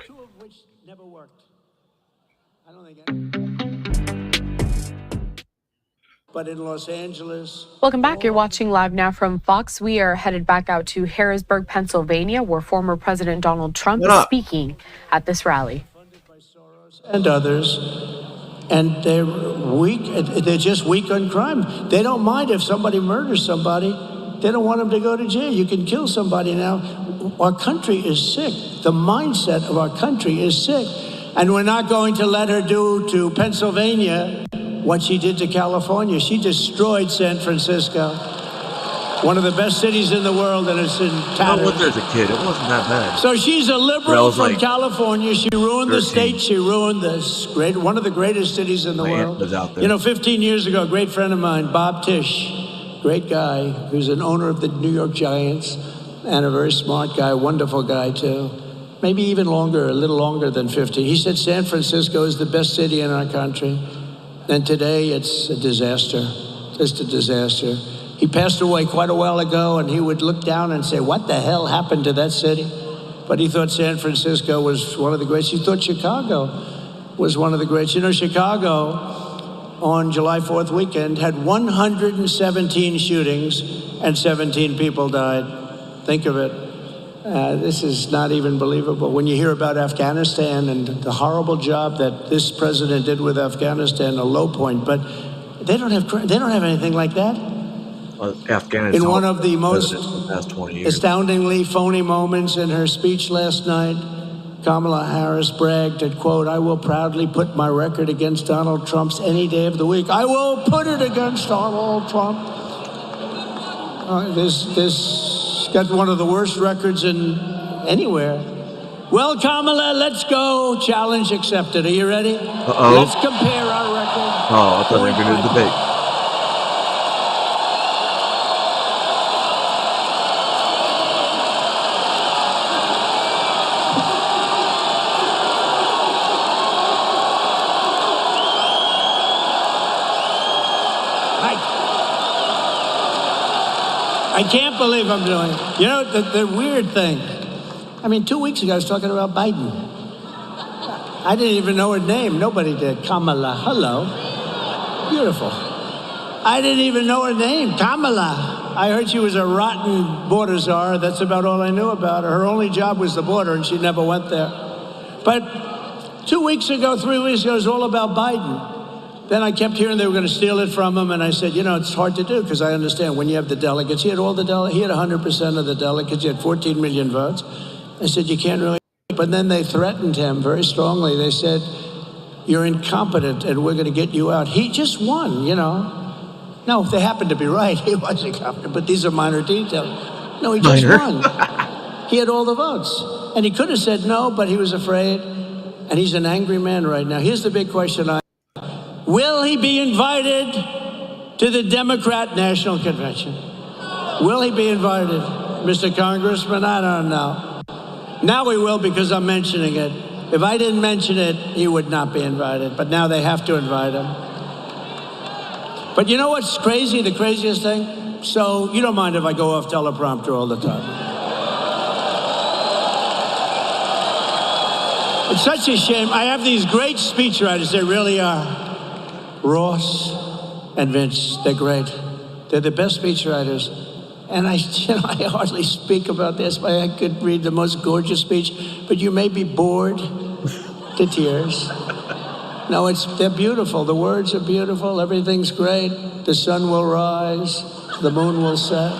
Speaker 13: But in Los Angeles.
Speaker 15: Welcome back. You're watching live now from Fox. We are headed back out to Harrisburg, Pennsylvania, where former President Donald Trump is speaking at this rally.
Speaker 13: And others. And they're weak. They're just weak on crime. They don't mind if somebody murders somebody. they don't want him to go to jail. You can kill somebody now. Our country is sick. The mindset of our country is sick. And we're not going to let her do to Pennsylvania what she did to California. She destroyed San Francisco, one of the best cities in the world, and it's in tatters.
Speaker 2: Well, there's a kid. It wasn't that bad.
Speaker 13: So she's a liberal from
Speaker 2: like
Speaker 13: California. She ruined
Speaker 2: 13.
Speaker 13: the state. She ruined this one of the greatest cities in the world.
Speaker 2: Was out there.
Speaker 13: You know, 15 years ago, a great friend of mine, Bob Tisch, great guy, who's an owner of the New York Giants, and a very smart guy, wonderful guy too. Maybe even longer, a little longer than 50. He said San Francisco is the best city in our country. And today it's a disaster, just a disaster. He passed away quite a while ago, and he would look down and say, what the hell happened to that city? But he thought San Francisco was one of the greats. He thought Chicago was one of the greats. You know, Chicago on July 4th weekend had 117 shootings and 17 people died. Think of it. This is not even believable. When you hear about Afghanistan and the horrible job that this president did with Afghanistan, a low point, but they don't have anything like that.
Speaker 2: Afghanistan.
Speaker 13: In one of the most
Speaker 2: the past 20 years.
Speaker 13: astoundingly phony moments in her speech last night, Kamala Harris bragged that, quote, I will proudly put my record against Donald Trump's any day of the week. I will put it against Donald Trump. This got one of the worst records in anywhere. Well, Kamala, let's go. Challenge accepted. Are you ready?
Speaker 2: Uh-oh.
Speaker 13: Let's compare our record.
Speaker 2: Oh, I thought we were going to do the debate.
Speaker 13: I can't believe I'm doing it. You know, the weird thing, I mean, 2 weeks ago I was talking about Biden. I didn't even know her name. Nobody did. Kamala. Hello. Beautiful. I didn't even know her name. Kamala. I heard she was a rotten border czar. That's about all I knew about her. Her only job was the border, and she never went there. But 2 weeks ago, 3 weeks ago, it was all about Biden. Then I kept hearing they were going to steal it from him, and I said, you know, it's hard to do because I understand when you have the delegates. He had all the he had 100% of the delegates. He had 14 million votes. I said, you can't really. But then they threatened him very strongly. They said, you're incompetent, and we're going to get you out. He just won, you know. No, they happened to be right. He was incompetent, but these are minor details. No, he just won. He had all the votes, and he could have said no, but he was afraid, and he's an angry man right now. Here's the big question will he be invited to the Democrat National Convention? Will he be invited, Mr. Congressman? I don't know. Now he will because I'm mentioning it. If I didn't mention it, he would not be invited. But now they have to invite him. But you know what's crazy, the craziest thing? So you don't mind if I go off teleprompter all the time. It's such a shame. I have these great speechwriters. They really are. Ross and Vince, they're great. They're the best speechwriters. And I hardly speak about this, but I could read the most gorgeous speech, but you may be bored to tears. No, they're beautiful. The words are beautiful. Everything's great. The sun will rise. The moon will set.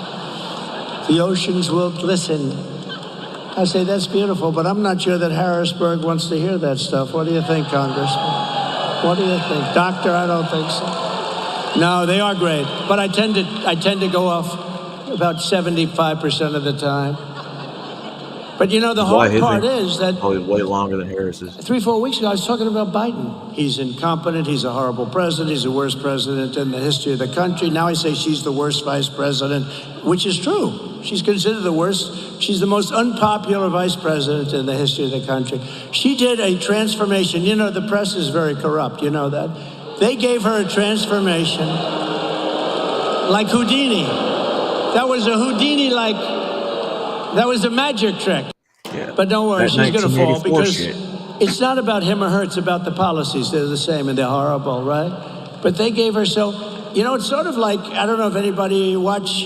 Speaker 13: The oceans will glisten. I say, that's beautiful, but I'm not sure that Harrisburg wants to hear that stuff. What do you think, Congressman? What do you think? Doctor, I don't think so. No, they are great. But I tend to go off about 75% of the time. But you know, the hard part is that
Speaker 2: probably way longer than Harris's.
Speaker 13: 3-4 weeks ago, I was talking about Biden. He's incompetent. He's a horrible president. He's the worst president in the history of the country. Now I say she's the worst vice president, which is true. She's considered the worst. She's the most unpopular vice president in the history of the country. She did a transformation. You know, the press is very corrupt. You know that. They gave her a transformation like Houdini. That was a Houdini-like, that was a magic trick.
Speaker 2: Yeah.
Speaker 13: But don't worry, she's going to fall because
Speaker 2: shit.
Speaker 13: It's not about him or her, it's about the policies. They're the same and they're horrible, right? But they gave her you know, it's sort of like, I don't know if anybody watch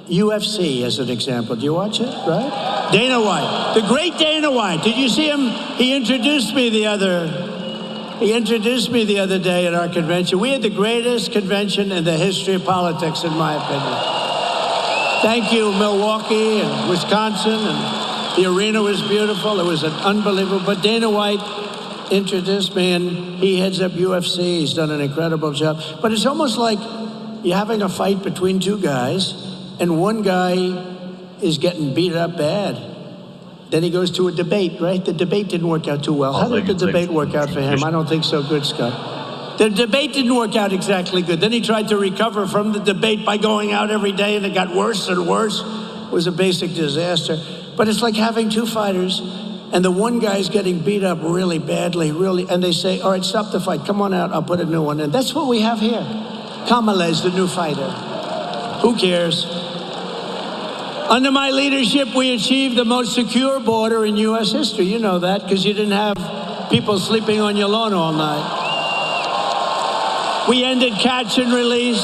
Speaker 13: UFC as an example. Do you watch it, right? Dana White, the great Dana White. Did you see him? He introduced me the other day at our convention. We had the greatest convention in the history of politics, in my opinion. Thank you, Milwaukee and Wisconsin, and the arena was beautiful. It was an unbelievable. But Dana White introduced me, and he heads up UFC. He's done an incredible job. But it's almost like you're having a fight between two guys, and one guy is getting beat up bad. Then he goes to a debate, right? The debate didn't work out too well. How did the debate work out for him? I don't think so good, Scott. The debate didn't work out exactly good. Then he tried to recover from the debate by going out every day, and it got worse and worse. It was a basic disaster. But it's like having two fighters, and the one guy's getting beat up really badly, and they say, all right, stop the fight. Come on out. I'll put a new one in. That's what we have here. Kamala is the new fighter. Who cares? Under my leadership, we achieved the most secure border in U.S. history. You know that because you didn't have people sleeping on your lawn all night. We ended catch and release.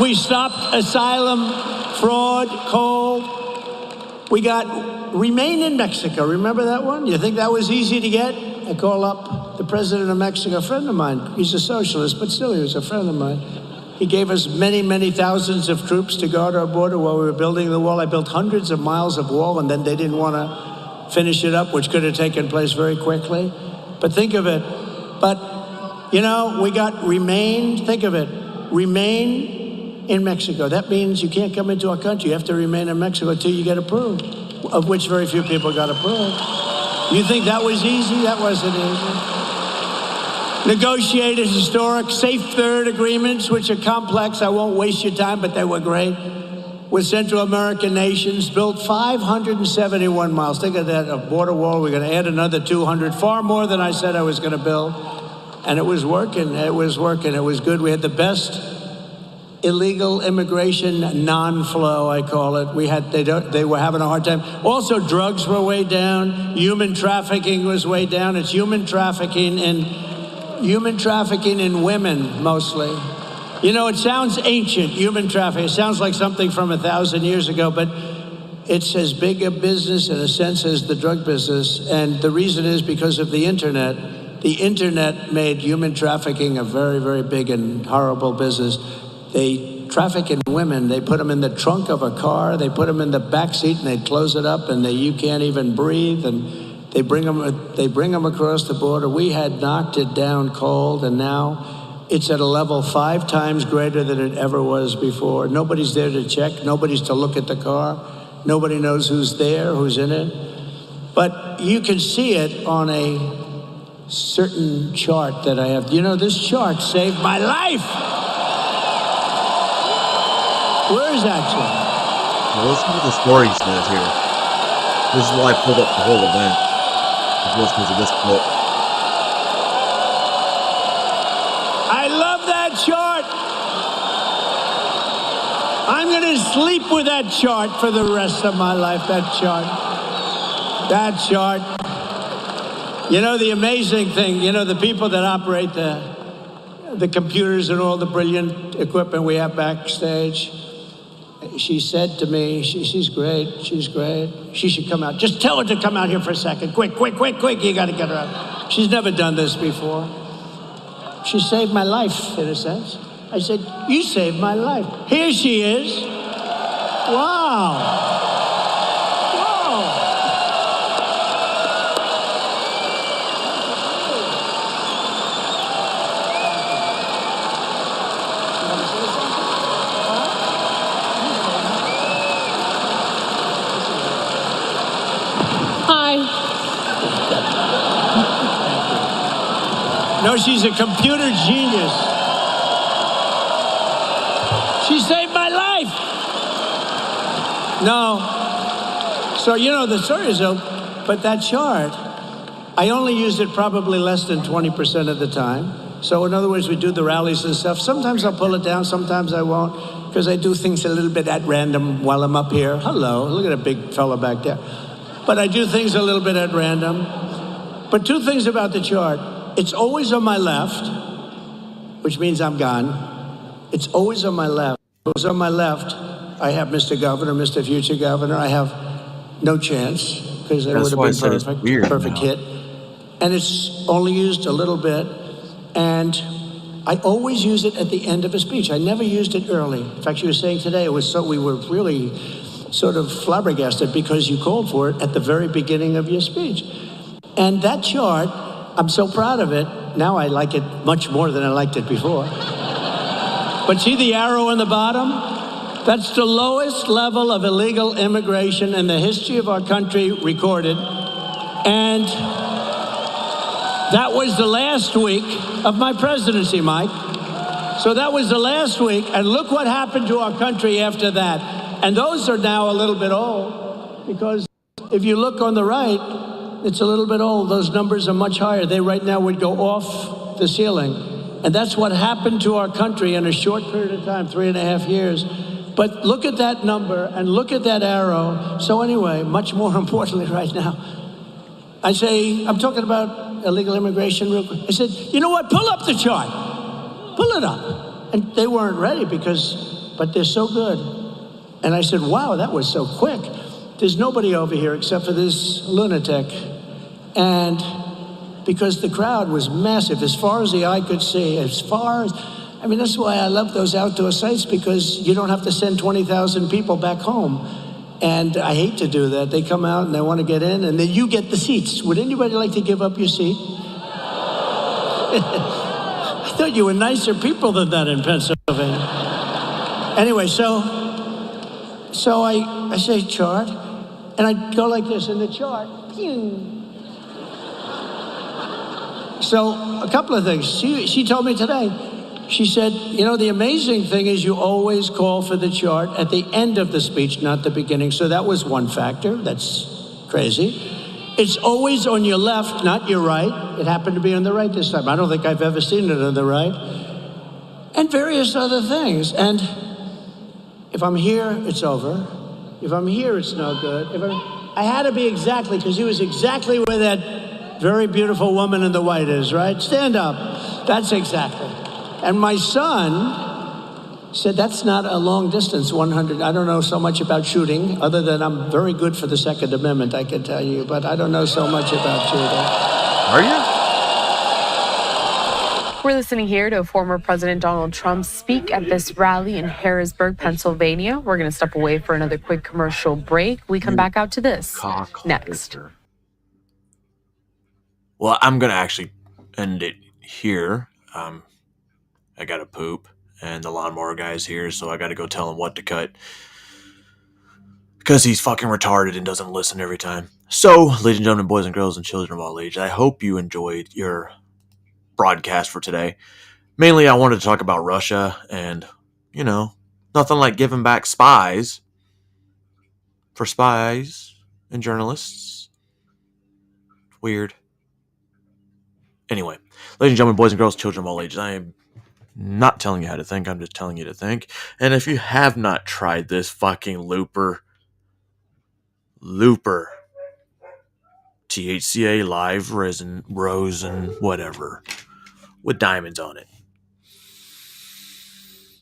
Speaker 13: We stopped asylum, fraud, coal. We got remain in Mexico. Remember that one? You think that was easy to get? I call up the president of Mexico, a friend of mine. He's a socialist, but still he was a friend of mine. He gave us many, many thousands of troops to guard our border while we were building the wall. I built hundreds of miles of wall, and then they didn't want to finish it up, which could have taken place very quickly. But think of it. But you know, we got remain, think of it, remain in Mexico. That means you can't come into our country. You have to remain in Mexico until you get approved, of which very few people got approved. You think that was easy? That wasn't easy. Negotiated historic Safe Third agreements, which are complex. I won't waste your time, but they were great. With Central American nations, built 571 miles. Think of that, a border wall. We're going to add another 200, far more than I said I was going to build. And it was working. It was working. It was good. We had the best illegal immigration non-flow, I call it. They were having a hard time. Also, drugs were way down. Human trafficking was way down. It's human trafficking in women mostly. You know, it sounds ancient, human trafficking. It sounds like something from 1,000 years ago, but it's as big a business in a sense as the drug business. And the reason is because of the internet. The internet made human trafficking a very, very big and horrible business. They traffic in women. They put them in the trunk of a car. They put them in the back seat, and they close it up, and you can't even breathe. And they bring them across the border. We had knocked it down cold, and now it's at a level 5 times greater than it ever was before. Nobody's there to check. Nobody's to look at the car. Nobody knows who's there, who's in it. But you can see it on a certain chart that I have. You know, this chart saved my life. Where is that chart?
Speaker 2: Well, listen to the story he says here. This is why I pulled up the whole event. Just because of this clip.
Speaker 13: I love that chart. I'm going to sleep with that chart for the rest of my life. That chart. That chart. You know, the amazing thing, you know, the people that operate the computers and all the brilliant equipment we have backstage, she said to me, she's great, she's great. She should come out. Just tell her to come out here for a second. Quick, quick, quick, quick. You got to get her out. She's never done this before. She saved my life, in a sense. I said, you saved my life. Here she is. Wow. No, she's a computer genius. She saved my life. No. So, you know, the story is, but that chart, I only used it probably less than 20% of the time. So in other words, we do the rallies and stuff. Sometimes I'll pull it down, sometimes I won't, because I do things a little bit at random while I'm up here. Hello, look at a big fella back there. But I do things a little bit at random. But two things about the chart. It's always on my left, which means I'm gone. It's always on my left. If it was on my left, I have Mr. Governor, Mr. Future Governor. I have no chance because it would have been perfect, perfect hit. And it's only used a little bit. And I always use it at the end of a speech. I never used it early. In fact, you were saying today, we were really sort of flabbergasted because you called for it at the very beginning of your speech. And that chart, I'm so proud of it. Now I like it much more than I liked it before. But see the arrow on the bottom? That's the lowest level of illegal immigration in the history of our country recorded. And that was the last week of my presidency, Mike. So that was the last week, and look what happened to our country after that. And those are now a little bit old, because if you look on the right, it's a little bit old. Those numbers are much higher. They right now would go off the ceiling. And that's what happened to our country in a short period of time, 3.5 years. But look at that number and look at that arrow. So anyway, much more importantly right now, I say, I'm talking about illegal immigration real quick. I said, you know what, pull up the chart. Pull it up. And they weren't ready but they're so good. And I said, wow, that was so quick. There's nobody over here except for this lunatic. And because the crowd was massive, as far as the eye could see, that's why I love those outdoor sites, because you don't have to send 20,000 people back home. And I hate to do that. They come out and they want to get in, and then you get the seats. Would anybody like to give up your seat? I thought you were nicer people than that in Pennsylvania. Anyway, so I say chart, and I go like this in the chart. Pew. So a couple of things. She told me today, she said, you know, the amazing thing is you always call for the chart at the end of the speech, not the beginning. So that was one factor. That's crazy. It's always on your left, not your right. It happened to be on the right this time. I don't think I've ever seen it on the right. And various other things. And if I'm here, it's over. If I'm here, it's no good. I had to be exactly, because he was exactly where that very beautiful woman in the white is, right? Stand up. That's exactly. And my son said, that's not a long distance, 100. I don't know so much about shooting, other than I'm very good for the Second Amendment, I can tell you, but I don't know so much about shooting.
Speaker 2: Are you?
Speaker 15: We're listening here to former President Donald Trump speak at this rally in Harrisburg, Pennsylvania. We're going to step away for another quick commercial break. We come back out to this next.
Speaker 2: Well, I'm going to actually end it here. I got to poop, and the lawnmower guy's here, so I got to go tell him what to cut, because he's fucking retarded and doesn't listen every time. So, ladies and gentlemen, boys and girls, and children of all ages, I hope you enjoyed your broadcast for today. Mainly, I wanted to talk about Russia, and, you know, nothing like giving back spies for spies and journalists. Weird. Anyway, ladies and gentlemen, boys and girls, children of all ages, I am not telling you how to think, I'm just telling you to think. And if you have not tried this fucking Looper, THCA live resin, whatever, with diamonds on it,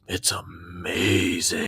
Speaker 2: it's amazing.